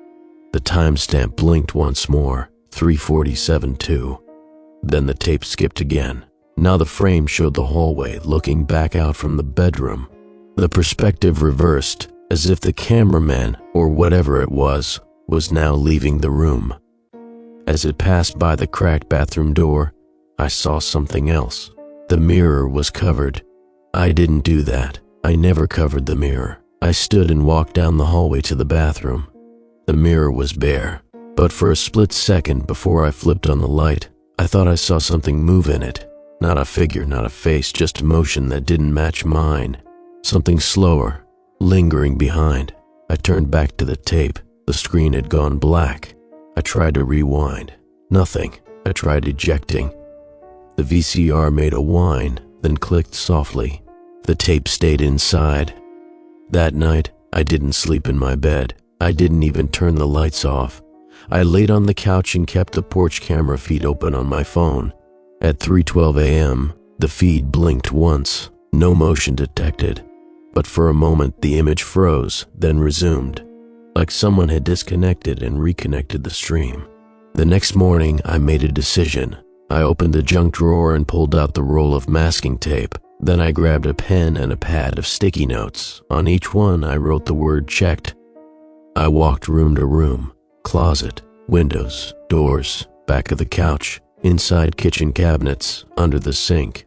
The timestamp blinked once more, 3:47:2. Then the tape skipped again. Now the frame showed the hallway looking back out from the bedroom. The perspective reversed, as if the cameraman, or whatever it was now leaving the room. As it passed by the cracked bathroom door, I saw something else. The mirror was covered. I didn't do that. I never covered the mirror. I stood and walked down the hallway to the bathroom. The mirror was bare, but for a split second before I flipped on the light, I thought I saw something move in it. Not a figure, not a face, just motion that didn't match mine. Something slower, lingering behind. I turned back to the tape. The screen had gone black. I tried to rewind. Nothing. I tried ejecting. The VCR made a whine, then clicked softly. The tape stayed inside. That night, I didn't sleep in my bed. I didn't even turn the lights off. I laid on the couch and kept the porch camera feed open on my phone. At 3:12 a.m., the feed blinked once. No motion detected. But for a moment, the image froze, then resumed, like someone had disconnected and reconnected the stream. The next morning, I made a decision. I opened the junk drawer and pulled out the roll of masking tape. Then I grabbed a pen and a pad of sticky notes. On each one, I wrote the word checked. I walked room to room, closet, windows, doors, back of the couch, inside kitchen cabinets, under the sink.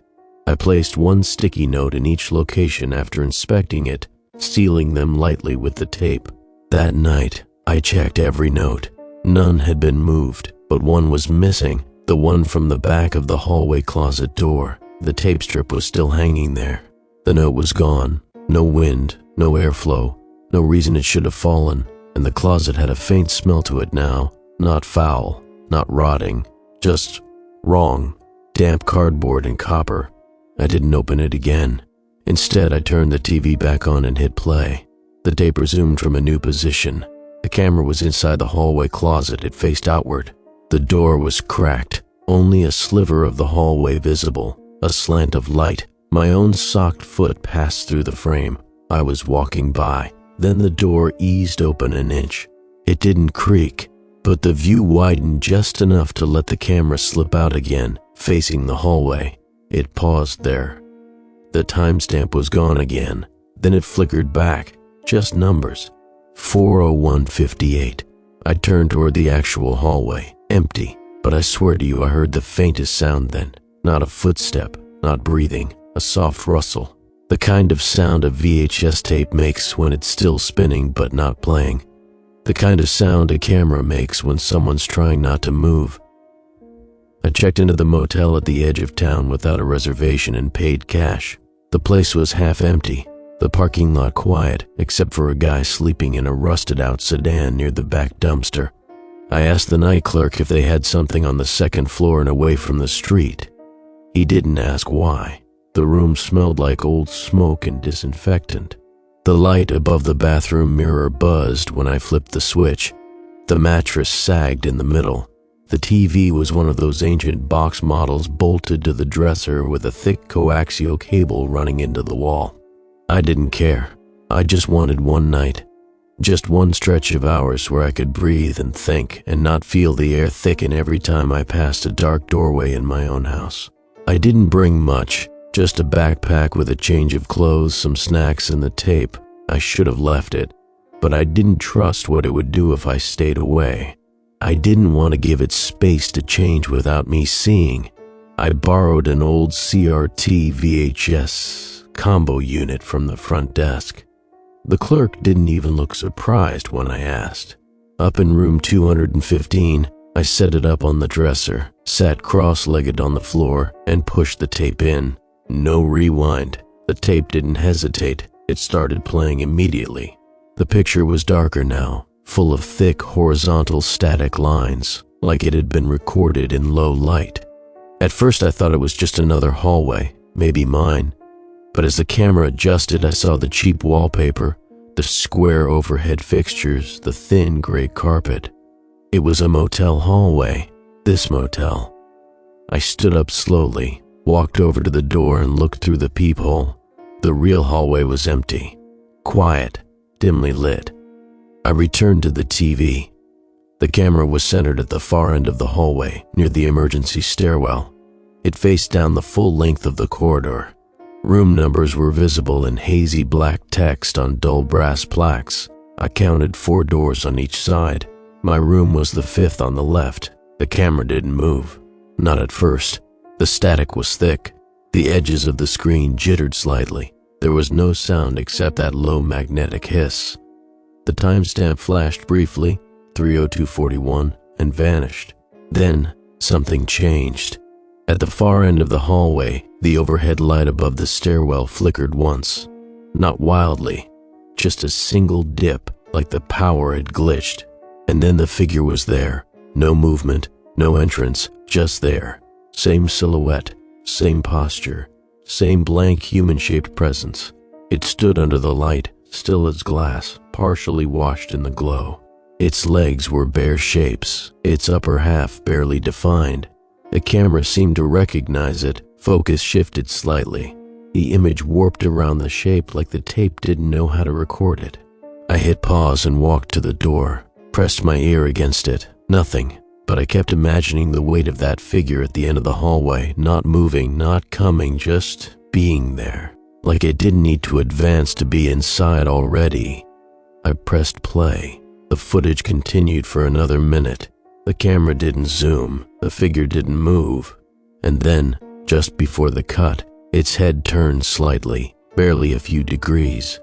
I placed one sticky note in each location after inspecting it, sealing them lightly with the tape. That night, I checked every note. None had been moved, but one was missing, the one from the back of the hallway closet door. The tape strip was still hanging there. The note was gone. No wind, no airflow, no reason it should have fallen, and the closet had a faint smell to it now. Not foul, not rotting, just wrong. Damp cardboard and copper. I didn't open it again. Instead, I turned the TV back on and hit play. The tape resumed from a new position. The camera was inside the hallway closet. It faced outward. The door was cracked, only a sliver of the hallway visible, a slant of light. My own socked foot passed through the frame. I was walking by. Then the door eased open an inch. It didn't creak, but the view widened just enough to let the camera slip out again, facing the hallway. It paused there. The timestamp was gone again. Then it flickered back. Just numbers. 4:01:58. I turned toward the actual hallway. Empty. But I swear to you, I heard the faintest sound then. Not a footstep, not breathing, a soft rustle. The kind of sound a VHS tape makes when it's still spinning but not playing. The kind of sound a camera makes when someone's trying not to move. I checked into the motel at the edge of town without a reservation and paid cash. The place was half empty. The parking lot quiet, except for a guy sleeping in a rusted-out sedan near the back dumpster. I asked the night clerk if they had something on the second floor and away from the street. He didn't ask why. The room smelled like old smoke and disinfectant. The light above the bathroom mirror buzzed when I flipped the switch. The mattress sagged in the middle. The TV was one of those ancient box models bolted to the dresser with a thick coaxial cable running into the wall. I didn't care. I just wanted one night. Just one stretch of hours where I could breathe and think and not feel the air thicken every time I passed a dark doorway in my own house. I didn't bring much, just a backpack with a change of clothes, some snacks, and the tape. I should have left it, but I didn't trust what it would do if I stayed away. I didn't want to give it space to change without me seeing. I borrowed an old CRT VHS combo unit from the front desk. The clerk didn't even look surprised when I asked. Up in room 215, I set it up on the dresser, sat cross-legged on the floor, and pushed the tape in. No rewind. The tape didn't hesitate. It started playing immediately. The picture was darker now, full of thick horizontal static lines, like it had been recorded in low light. At first I thought it was just another hallway, maybe mine. But as the camera adjusted, I saw the cheap wallpaper, the square overhead fixtures, the thin gray carpet. It was a motel hallway, this motel. I stood up slowly, walked over to the door and looked through the peephole. The real hallway was empty, quiet, dimly lit. I returned to the TV. The camera was centered at the far end of the hallway, near the emergency stairwell. It faced down the full length of the corridor. Room numbers were visible in hazy black text on dull brass plaques. I counted 4 doors on each side. My room was the 5th on the left. The camera didn't move. Not at first. The static was thick. The edges of the screen jittered slightly. There was no sound except that low magnetic hiss. The timestamp flashed briefly, 3:02:41, and vanished. Then, something changed. At the far end of the hallway, the overhead light above the stairwell flickered once. Not wildly, just a single dip, like the power had glitched. And then the figure was there. No movement, no entrance, just there. Same silhouette, same posture, same blank human-shaped presence. It stood under the light, still as glass, partially washed in the glow. Its legs were bare shapes, its upper half barely defined. The camera seemed to recognize it. Focus shifted slightly. The image warped around the shape like the tape didn't know how to record it. I hit pause and walked to the door, pressed my ear against it. Nothing, but I kept imagining the weight of that figure at the end of the hallway, not moving, not coming, just being there. Like it didn't need to advance to be inside already. I pressed play. The footage continued for another minute. The camera didn't zoom, the figure didn't move. And then, just before the cut, its head turned slightly, barely a few degrees.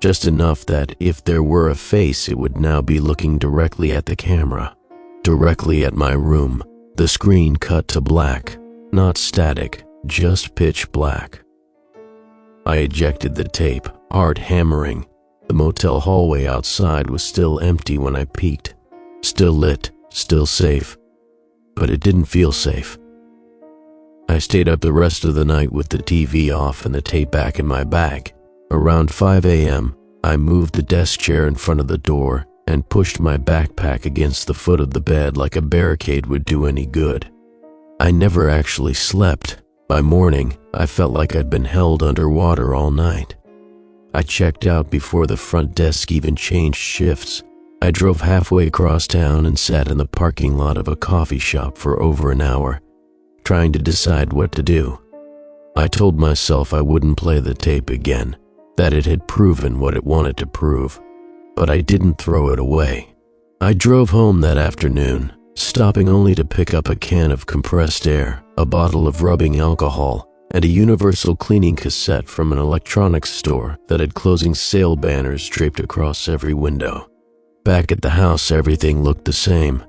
Just enough that if there were a face, it would now be looking directly at the camera, directly at my room. The screen cut to black, not static, just pitch black. I ejected the tape, heart hammering. The motel hallway outside was still empty when I peeked. Still lit, still safe. But it didn't feel safe. I stayed up the rest of the night with the TV off and the tape back in my bag. Around 5 a.m., I moved the desk chair in front of the door and pushed my backpack against the foot of the bed like a barricade would do any good. I never actually slept. By morning, I felt like I'd been held underwater all night. I checked out before the front desk even changed shifts. I drove halfway across town and sat in the parking lot of a coffee shop for over an hour, trying to decide what to do. I told myself I wouldn't play the tape again, that it had proven what it wanted to prove, but I didn't throw it away. I drove home that afternoon, stopping only to pick up a can of compressed air, a bottle of rubbing alcohol, and a universal cleaning cassette from an electronics store that had closing sale banners draped across every window. Back at the house, everything looked the same,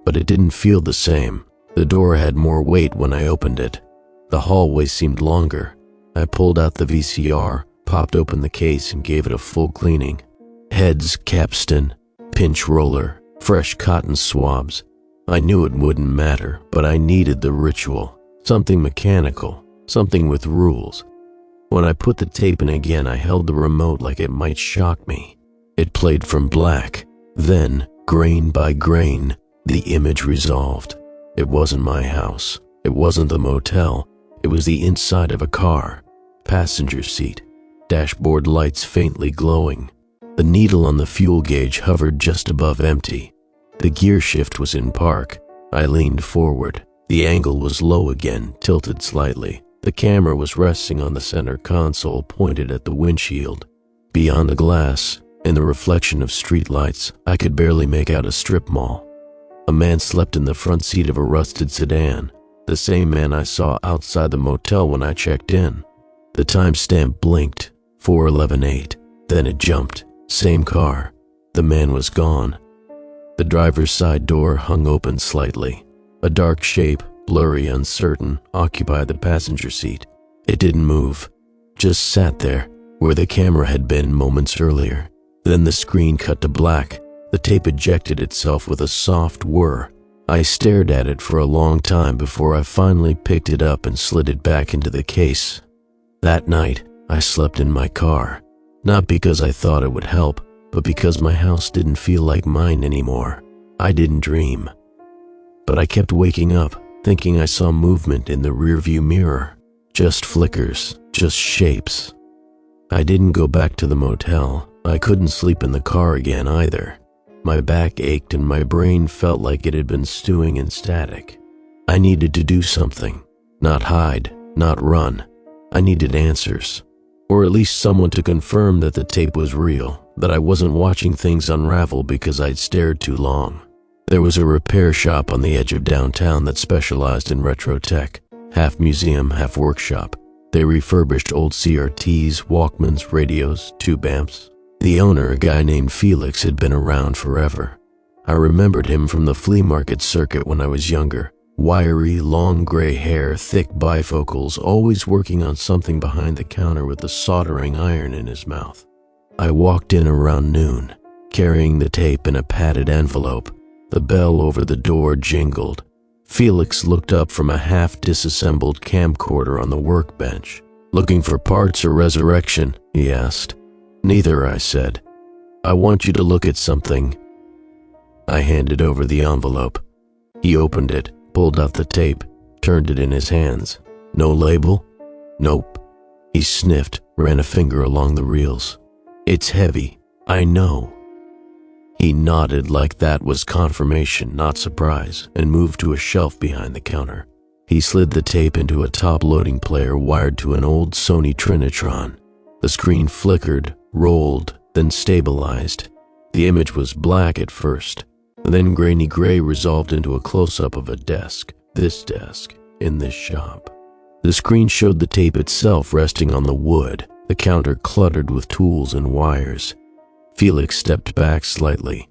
but it didn't feel the same. The door had more weight when I opened it. The hallway seemed longer. I pulled out the VCR, popped open the case and gave it a full cleaning. Heads, capstan, pinch roller, fresh cotton swabs. I knew it wouldn't matter, but I needed the ritual. Something mechanical, something with rules. When I put the tape in again, I held the remote like it might shock me. It played from black. Then, grain by grain, the image resolved. It wasn't my house. It wasn't the motel. It was the inside of a car. Passenger seat. Dashboard lights faintly glowing. The needle on the fuel gauge hovered just above empty. The gear shift was in park. I leaned forward. The angle was low again, tilted slightly. The camera was resting on the center console, pointed at the windshield. Beyond the glass, in the reflection of streetlights, I could barely make out a strip mall. A man slept in the front seat of a rusted sedan, the same man I saw outside the motel when I checked in. The timestamp blinked, 4:11:8. Then it jumped. Same car. The man was gone. The driver's side door hung open slightly. A dark shape, blurry, uncertain, occupied the passenger seat. It didn't move, just sat there, where the camera had been moments earlier. Then the screen cut to black. The tape ejected itself with a soft whir. I stared at it for a long time before I finally picked it up and slid it back into the case. That night, I slept in my car, not because I thought it would help, but because my house didn't feel like mine anymore. I didn't dream. But I kept waking up, thinking I saw movement in the rearview mirror. Just flickers, just shapes. I didn't go back to the motel. I couldn't sleep in the car again either. My back ached and my brain felt like it had been stewing in static. I needed to do something. Not hide, not run. I needed answers. Or at least someone to confirm that the tape was real, that I wasn't watching things unravel because I'd stared too long. There was a repair shop on the edge of downtown that specialized in retro tech, half museum, half workshop. They refurbished old CRTs, Walkmans, radios, tube amps. The owner, a guy named Felix, had been around forever. I remembered him from the flea market circuit when I was younger. Wiry, long gray hair, thick bifocals, always working on something behind the counter with a soldering iron in his mouth. I walked in around noon, carrying the tape in a padded envelope. The bell over the door jingled. Felix looked up from a half-disassembled camcorder on the workbench. "Looking for parts or resurrection?" he asked. "Neither," I said. "I want you to look at something." I handed over the envelope. He opened it, pulled out the tape, turned it in his hands. "No label?" "Nope." He sniffed, ran a finger along the reels. "It's heavy, I know." He nodded like that was confirmation, not surprise, and moved to a shelf behind the counter. He slid the tape into a top-loading player wired to an old Sony Trinitron. The screen flickered, rolled, then stabilized. The image was black at first, then grainy gray resolved into a close-up of a desk, this desk, in this shop. The screen showed the tape itself resting on the wood, the counter cluttered with tools and wires. Felix stepped back slightly.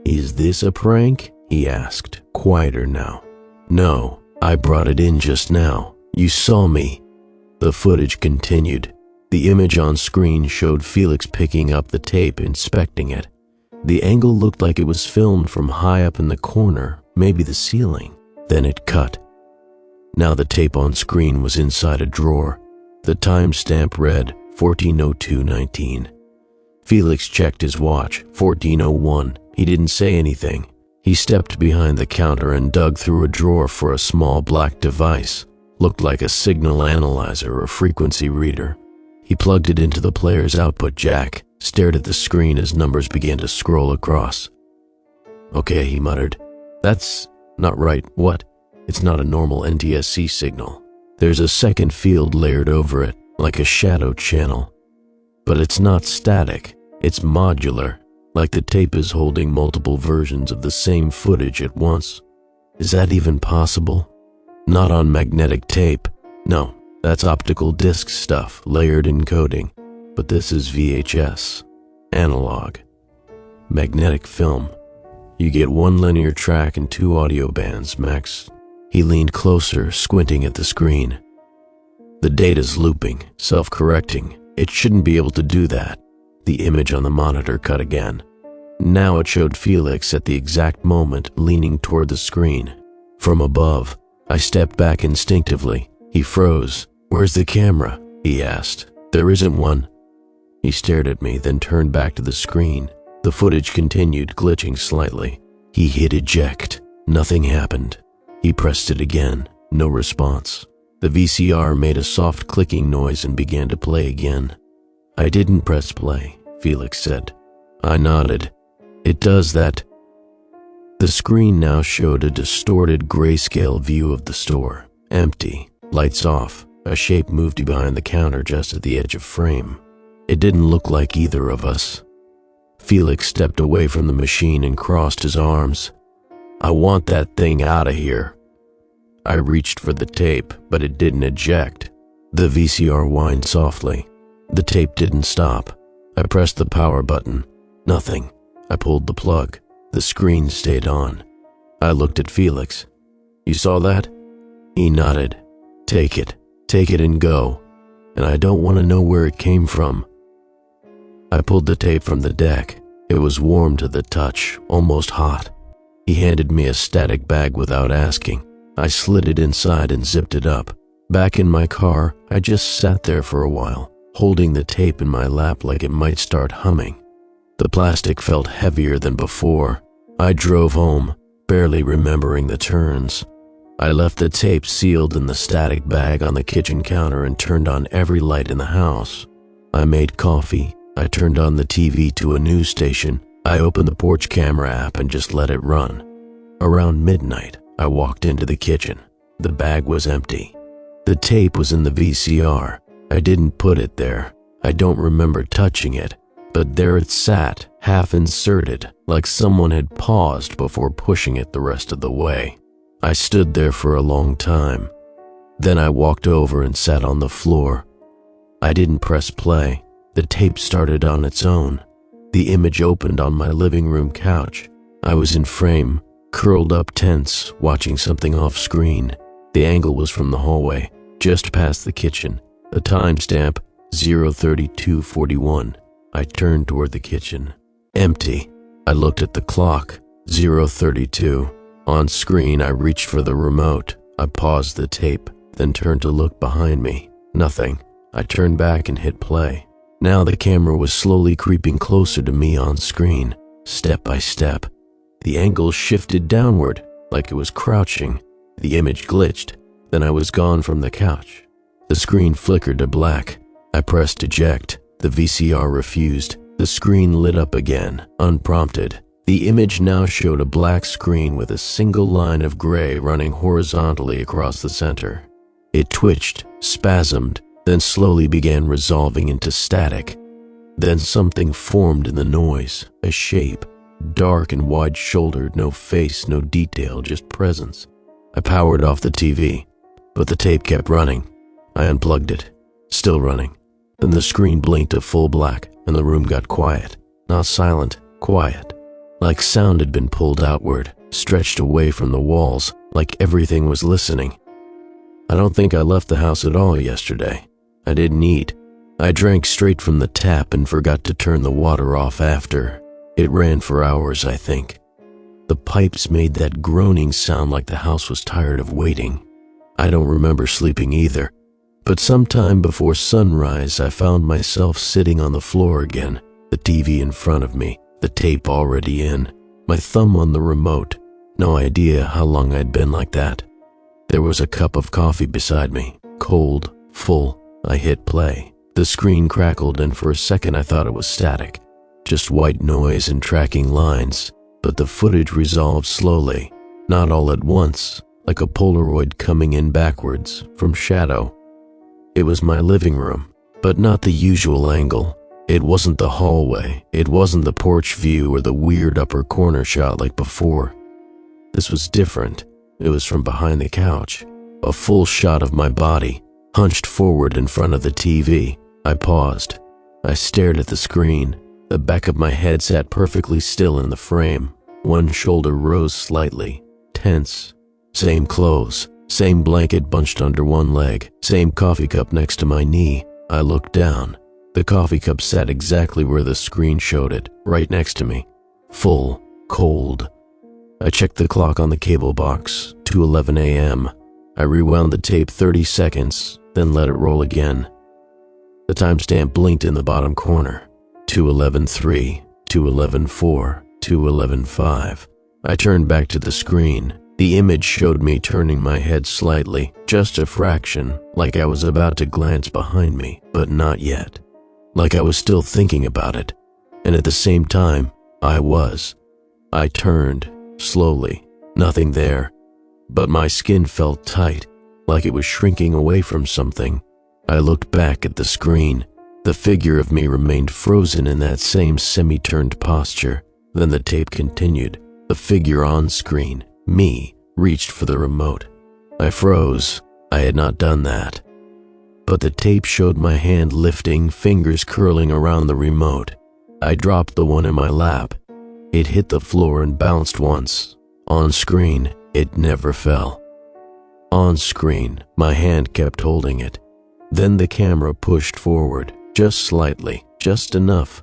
"Is this a prank?" he asked, quieter now. "No, I brought it in just now. You saw me." The footage continued. The image on screen showed Felix picking up the tape, inspecting it. The angle looked like it was filmed from high up in the corner, maybe the ceiling. Then it cut. Now the tape on screen was inside a drawer. The timestamp read 14:02:19. Felix checked his watch, 14:01. He didn't say anything. He stepped behind the counter and dug through a drawer for a small black device. Looked like a signal analyzer or frequency reader. He plugged it into the player's output jack, stared at the screen as numbers began to scroll across. "Okay," he muttered. "That's not right. What? It's not a normal NTSC signal. There's a second field layered over it, like a shadow channel. But it's not static. It's modular, like the tape is holding multiple versions of the same footage at once. Is that even possible? Not on magnetic tape. No, that's optical disc stuff, layered encoding. But this is VHS, analog. Magnetic film. You get one linear track and two audio bands, max." He leaned closer, squinting at the screen. "The data's looping, self-correcting. It shouldn't be able to do that." The image on the monitor cut again. Now it showed Felix at the exact moment leaning toward the screen. From above, I stepped back instinctively. He froze. "Where's the camera?" he asked. "There isn't one." He stared at me, then turned back to the screen. The footage continued, glitching slightly. He hit eject. Nothing happened. He pressed it again. No response. The VCR made a soft clicking noise and began to play again. "I didn't press play," Felix said. I nodded. "It does that." The screen now showed a distorted grayscale view of the store. Empty. Lights off. A shape moved behind the counter just at the edge of frame. It didn't look like either of us. Felix stepped away from the machine and crossed his arms. "I want that thing out of here." I reached for the tape, but it didn't eject. The VCR whined softly. The tape didn't stop. I pressed the power button. Nothing. I pulled the plug. The screen stayed on. I looked at Felix. "You saw that?" He nodded. Take it and go. And I don't want to know where it came from." I pulled the tape from the deck. It was warm to the touch, almost hot. He handed me a static bag without asking. I slid it inside and zipped it up. Back in my car, I just sat there for a while, holding the tape in my lap like it might start humming. The plastic felt heavier than before. I drove home, barely remembering the turns. I left the tape sealed in the static bag on the kitchen counter and turned on every light in the house. I made coffee. I turned on the TV to a news station. I opened the porch camera app and just let it run. Around midnight, I walked into the kitchen. The bag was empty. The tape was in the VCR. I didn't put it there. I don't remember touching it, but there it sat, half inserted, like someone had paused before pushing it the rest of the way. I stood there for a long time. Then I walked over and sat on the floor. I didn't press play. The tape started on its own. The image opened on my living room couch. I was in frame, curled up tense, watching something off screen. The angle was from the hallway, just past the kitchen. The timestamp, 0:32:41. I turned toward the kitchen. Empty. I looked at the clock, 0:32. On screen, I reached for the remote. I paused the tape, then turned to look behind me. Nothing. I turned back and hit play. Now the camera was slowly creeping closer to me on screen, step by step. The angle shifted downward, like it was crouching. The image glitched. Then I was gone from the couch. The screen flickered to black. I pressed eject. The VCR refused. The screen lit up again, unprompted. The image now showed a black screen with a single line of gray running horizontally across the center. It twitched, spasmed, then slowly began resolving into static. Then something formed in the noise, a shape, dark and wide-shouldered, no face, no detail, just presence. I powered off the TV, but the tape kept running. I unplugged it, still running. Then the screen blinked to full black, and the room got quiet. Not silent, quiet. Like sound had been pulled outward, stretched away from the walls, like everything was listening. I don't think I left the house at all yesterday. I didn't eat. I drank straight from the tap and forgot to turn the water off after. It ran for hours, I think. The pipes made that groaning sound like the house was tired of waiting. I don't remember sleeping either, but sometime before sunrise I found myself sitting on the floor again, the TV in front of me, the tape already in, my thumb on the remote. No idea how long I'd been like that. There was a cup of coffee beside me, cold, full. I hit play. The screen crackled and for a second I thought it was static, just white noise and tracking lines, but the footage resolved slowly, not all at once, like a Polaroid coming in backwards, from shadow. It was my living room, but not the usual angle. It wasn't the hallway, it wasn't the porch view or the weird upper corner shot like before. This was different. It was from behind the couch, a full shot of my body, hunched forward in front of the TV. I paused. I stared at the screen. The back of my head sat perfectly still in the frame. One shoulder rose slightly, tense. Same clothes, same blanket bunched under one leg, same coffee cup next to my knee. I looked down. The coffee cup sat exactly where the screen showed it, right next to me. Full, cold. I checked the clock on the cable box, 2:11 a.m. I rewound the tape 30 seconds, then let it roll again. The timestamp blinked in the bottom corner. 2:11:3, 2:11:4, 2:11:5. I turned back to the screen. The image showed me turning my head slightly, just a fraction, like I was about to glance behind me, but not yet. Like I was still thinking about it. And at the same time, I was. I turned, slowly, nothing there. But my skin felt tight, like it was shrinking away from something. I looked back at the screen. The figure of me remained frozen in that same semi-turned posture. Then the tape continued. The figure on screen, me, reached for the remote. I froze. I had not done that. But the tape showed my hand lifting, fingers curling around the remote. I dropped the one in my lap. It hit the floor and bounced once. On screen, it never fell. On screen, my hand kept holding it. Then the camera pushed forward, just slightly, just enough.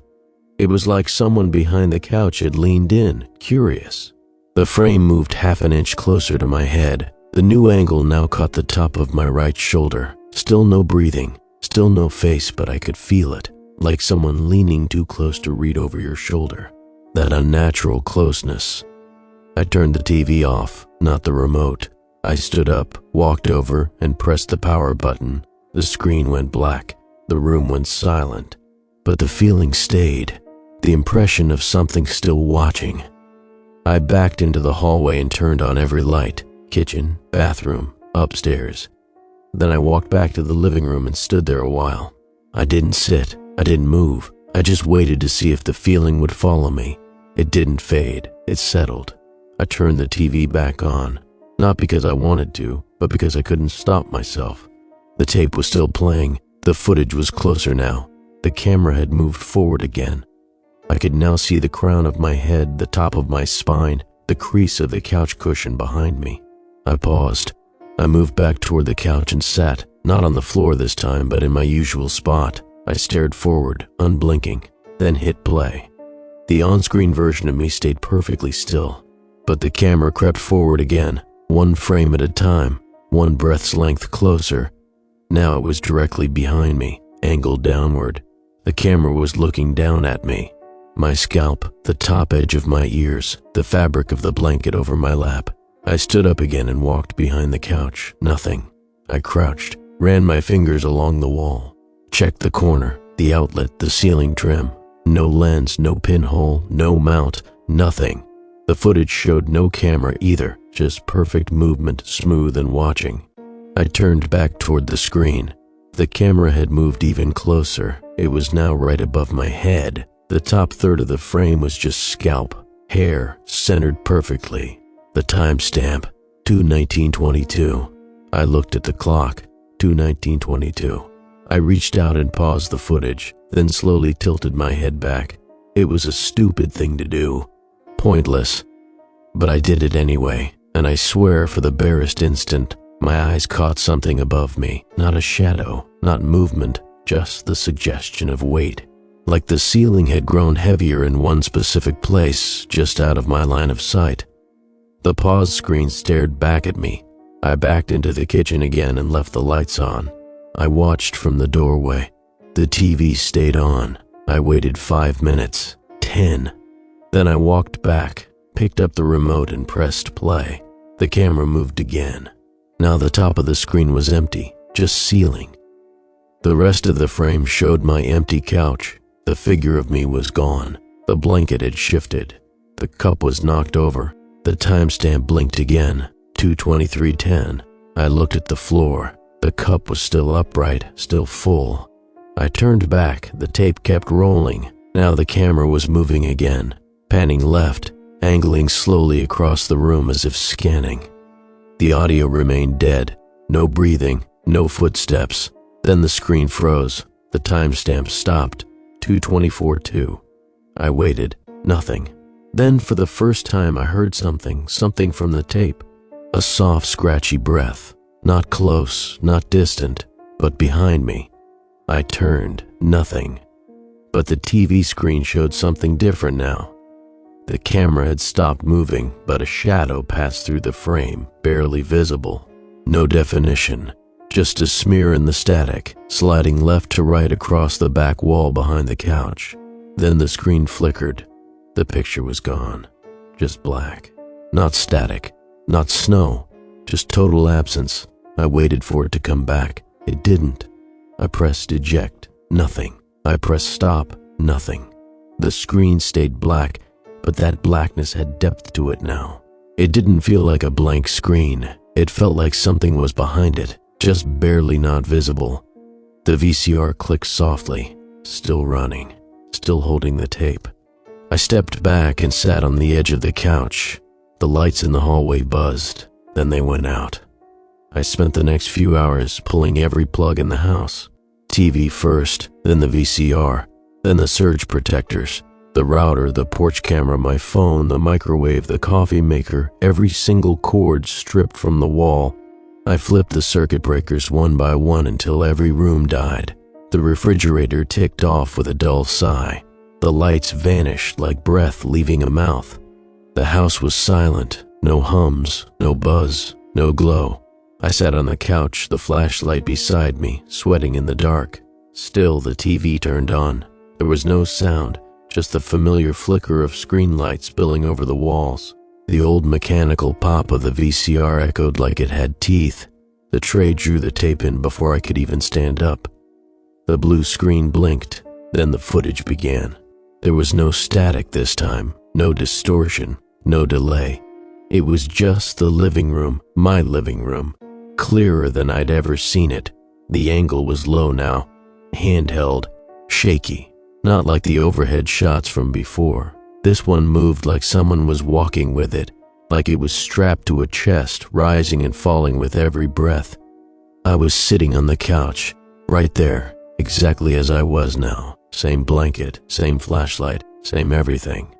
It was like someone behind the couch had leaned in, curious. The frame moved half an inch closer to my head. The new angle now caught the top of my right shoulder. Still no breathing, still no face, but I could feel it, like someone leaning too close to read over your shoulder. That unnatural closeness. I turned the TV off, not the remote. I stood up, walked over, and pressed the power button. The screen went black. The room went silent. But the feeling stayed, the impression of something still watching. I backed into the hallway and turned on every light, kitchen, bathroom, upstairs. Then I walked back to the living room and stood there a while. I didn't sit, I didn't move. I just waited to see if the feeling would follow me. It didn't fade, it settled. I turned the TV back on, not because I wanted to, but because I couldn't stop myself. The tape was still playing. The footage was closer now. The camera had moved forward again. I could now see the crown of my head, the top of my spine, the crease of the couch cushion behind me. I paused. I moved back toward the couch and sat, not on the floor this time, but in my usual spot. I stared forward, unblinking, then hit play. The on-screen version of me stayed perfectly still, but the camera crept forward again, one frame at a time, one breath's length closer. Now it was directly behind me, angled downward. The camera was looking down at me. My scalp, the top edge of my ears, the fabric of the blanket over my lap. I stood up again and walked behind the couch. Nothing. I crouched, ran my fingers along the wall, checked the corner, the outlet, the ceiling trim. No lens, no pinhole, no mount, nothing. The footage showed no camera either, just perfect movement, smooth and watching. I turned back toward the screen. The camera had moved even closer. It was now right above my head. The top third of the frame was just scalp, hair, centered perfectly. The timestamp, 2:19:22. I looked at the clock, 2:19:22. I reached out and paused the footage, then slowly tilted my head back. It was a stupid thing to do. Pointless. But I did it anyway, and I swear for the barest instant, my eyes caught something above me. Not a shadow, not movement, just the suggestion of weight. Like the ceiling had grown heavier in one specific place, just out of my line of sight. The pause screen stared back at me. I backed into the kitchen again and left the lights on. I watched from the doorway. The TV stayed on. I waited 5 minutes, 10. Then I walked back, picked up the remote and pressed play. The camera moved again. Now the top of the screen was empty, just ceiling. The rest of the frame showed my empty couch. The figure of me was gone. The blanket had shifted. The cup was knocked over. The timestamp blinked again, 2:23:10. I looked at the floor. The cup was still upright, still full. I turned back. The tape kept rolling. Now the camera was moving again, panning left, angling slowly across the room as if scanning. The audio remained dead. No breathing, no footsteps. Then the screen froze. The timestamp stopped, 2:24:2. I waited. Nothing. Then for the first time I heard something from the tape. A soft, scratchy breath. Not close, not distant, but behind me. I turned. Nothing. But the TV screen showed something different now. The camera had stopped moving, but a shadow passed through the frame, barely visible. No definition, just a smear in the static, sliding left to right across the back wall behind the couch. Then the screen flickered. The picture was gone. Just black. Not static, not snow, just total absence. I waited for it to come back. It didn't. I pressed eject. Nothing. I pressed stop. Nothing. The screen stayed black, but that blackness had depth to it now. It didn't feel like a blank screen. It felt like something was behind it, just barely not visible. The VCR clicked softly, still running, still holding the tape. I stepped back and sat on the edge of the couch. The lights in the hallway buzzed, then they went out. I spent the next few hours pulling every plug in the house. TV first, then the VCR, then the surge protectors, The router, the porch camera, my phone, the microwave, the coffee maker, every single cord stripped from the wall. I flipped the circuit breakers one by one until every room died. The refrigerator ticked off with a dull sigh. The lights vanished like breath leaving a mouth. The house was silent, no hums, no buzz, no glow. I sat on the couch, the flashlight beside me, sweating in the dark. Still, the TV turned on. There was no sound, just the familiar flicker of screen light spilling over the walls. The old mechanical pop of the VCR echoed like it had teeth. The tray drew the tape in before I could even stand up. The blue screen blinked, then the footage began. There was no static this time, no distortion, no delay. It was just the living room, my living room, clearer than I'd ever seen it. The angle was low now, handheld, shaky, not like the overhead shots from before. This one moved like someone was walking with it, like it was strapped to a chest, rising and falling with every breath. I was sitting on the couch, right there, exactly as I was now. Same blanket, same flashlight, same everything.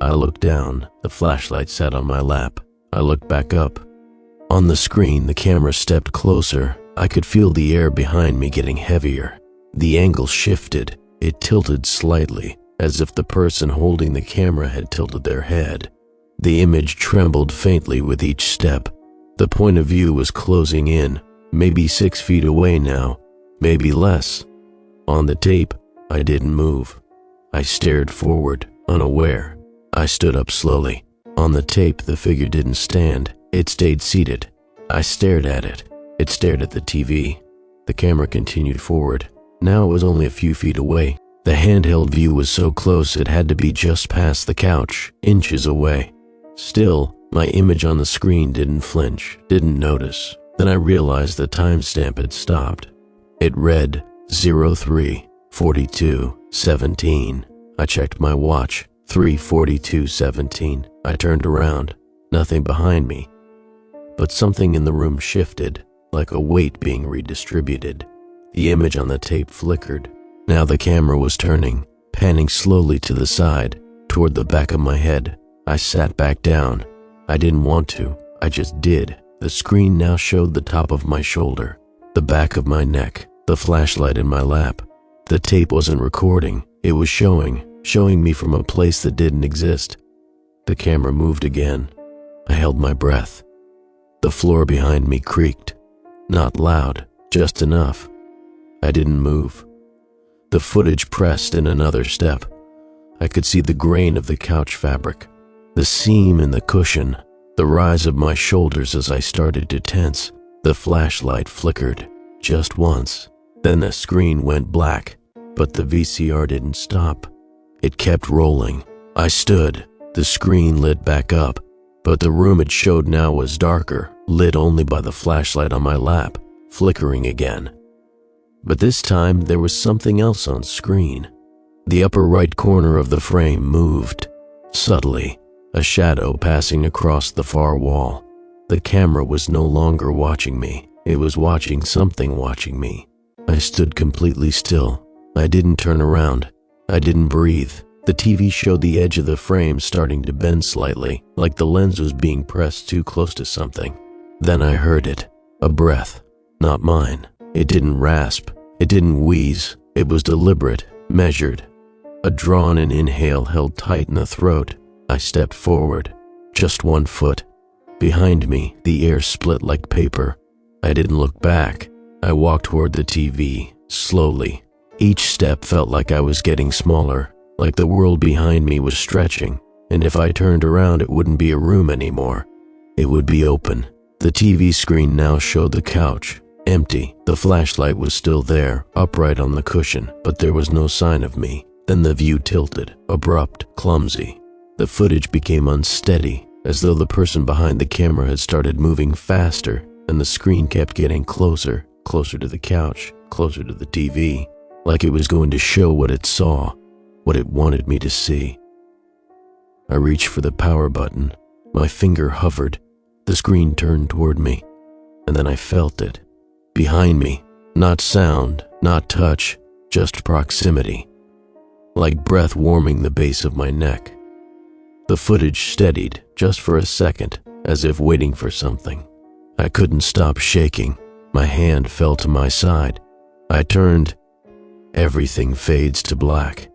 I looked down, the flashlight sat on my lap. I looked back up. On the screen, the camera stepped closer. I could feel the air behind me getting heavier. The angle shifted. It tilted slightly, as if the person holding the camera had tilted their head. The image trembled faintly with each step. The point of view was closing in, maybe 6 feet away now, maybe less. On the tape, I didn't move. I stared forward, unaware. I stood up slowly. On the tape, the figure didn't stand. It stayed seated. I stared at it. It stared at the TV. The camera continued forward. Now it was only a few feet away. The handheld view was so close it had to be just past the couch, inches away. Still, my image on the screen didn't flinch, didn't notice. Then I realized the timestamp had stopped. It read 03:42:17. I checked my watch. 3:42:17. I turned around. Nothing behind me. But something in the room shifted, like a weight being redistributed. The image on the tape flickered. Now the camera was turning, panning slowly to the side, toward the back of my head. I sat back down. I didn't want to. I just did. The screen now showed the top of my shoulder, the back of my neck, the flashlight in my lap. The tape wasn't recording. It was showing me from a place that didn't exist. The camera moved again. I held my breath. The floor behind me creaked. Not loud, just enough. I didn't move. The footage pressed in another step. I could see the grain of the couch fabric, the seam in the cushion, the rise of my shoulders as I started to tense. The flashlight flickered, just once. Then the screen went black, but the VCR didn't stop. It kept rolling. I stood. The screen lit back up, but the room it showed now was darker, lit only by the flashlight on my lap, flickering again. But this time there was something else on screen. The upper right corner of the frame moved, subtly, a shadow passing across the far wall. The camera was no longer watching me. It was watching something watching me. I stood completely still. I didn't turn around. I didn't breathe. The TV showed the edge of the frame starting to bend slightly, like the lens was being pressed too close to something. Then I heard it. A breath. Not mine. It didn't rasp. It didn't wheeze. It was deliberate, measured. A drawn-in inhale held tight in the throat. I stepped forward. Just 1 foot. Behind me, the air split like paper. I didn't look back. I walked toward the TV, slowly. Each step felt like I was getting smaller, like the world behind me was stretching, and if I turned around it wouldn't be a room anymore. It would be open. The TV screen now showed the couch, empty. The flashlight was still there, upright on the cushion, but there was no sign of me. Then the view tilted, abrupt, clumsy. The footage became unsteady, as though the person behind the camera had started moving faster, and the screen kept getting closer, closer to the couch, closer to the TV, like it was going to show what it saw, what it wanted me to see. I reached for the power button. My finger hovered. The screen turned toward me, and then I felt it. Behind me, not sound, not touch, just proximity. like breath warming the base of my neck. The footage steadied just for a second, as if waiting for something. I couldn't stop shaking. My hand fell to my side. I turned. Everything fades to black.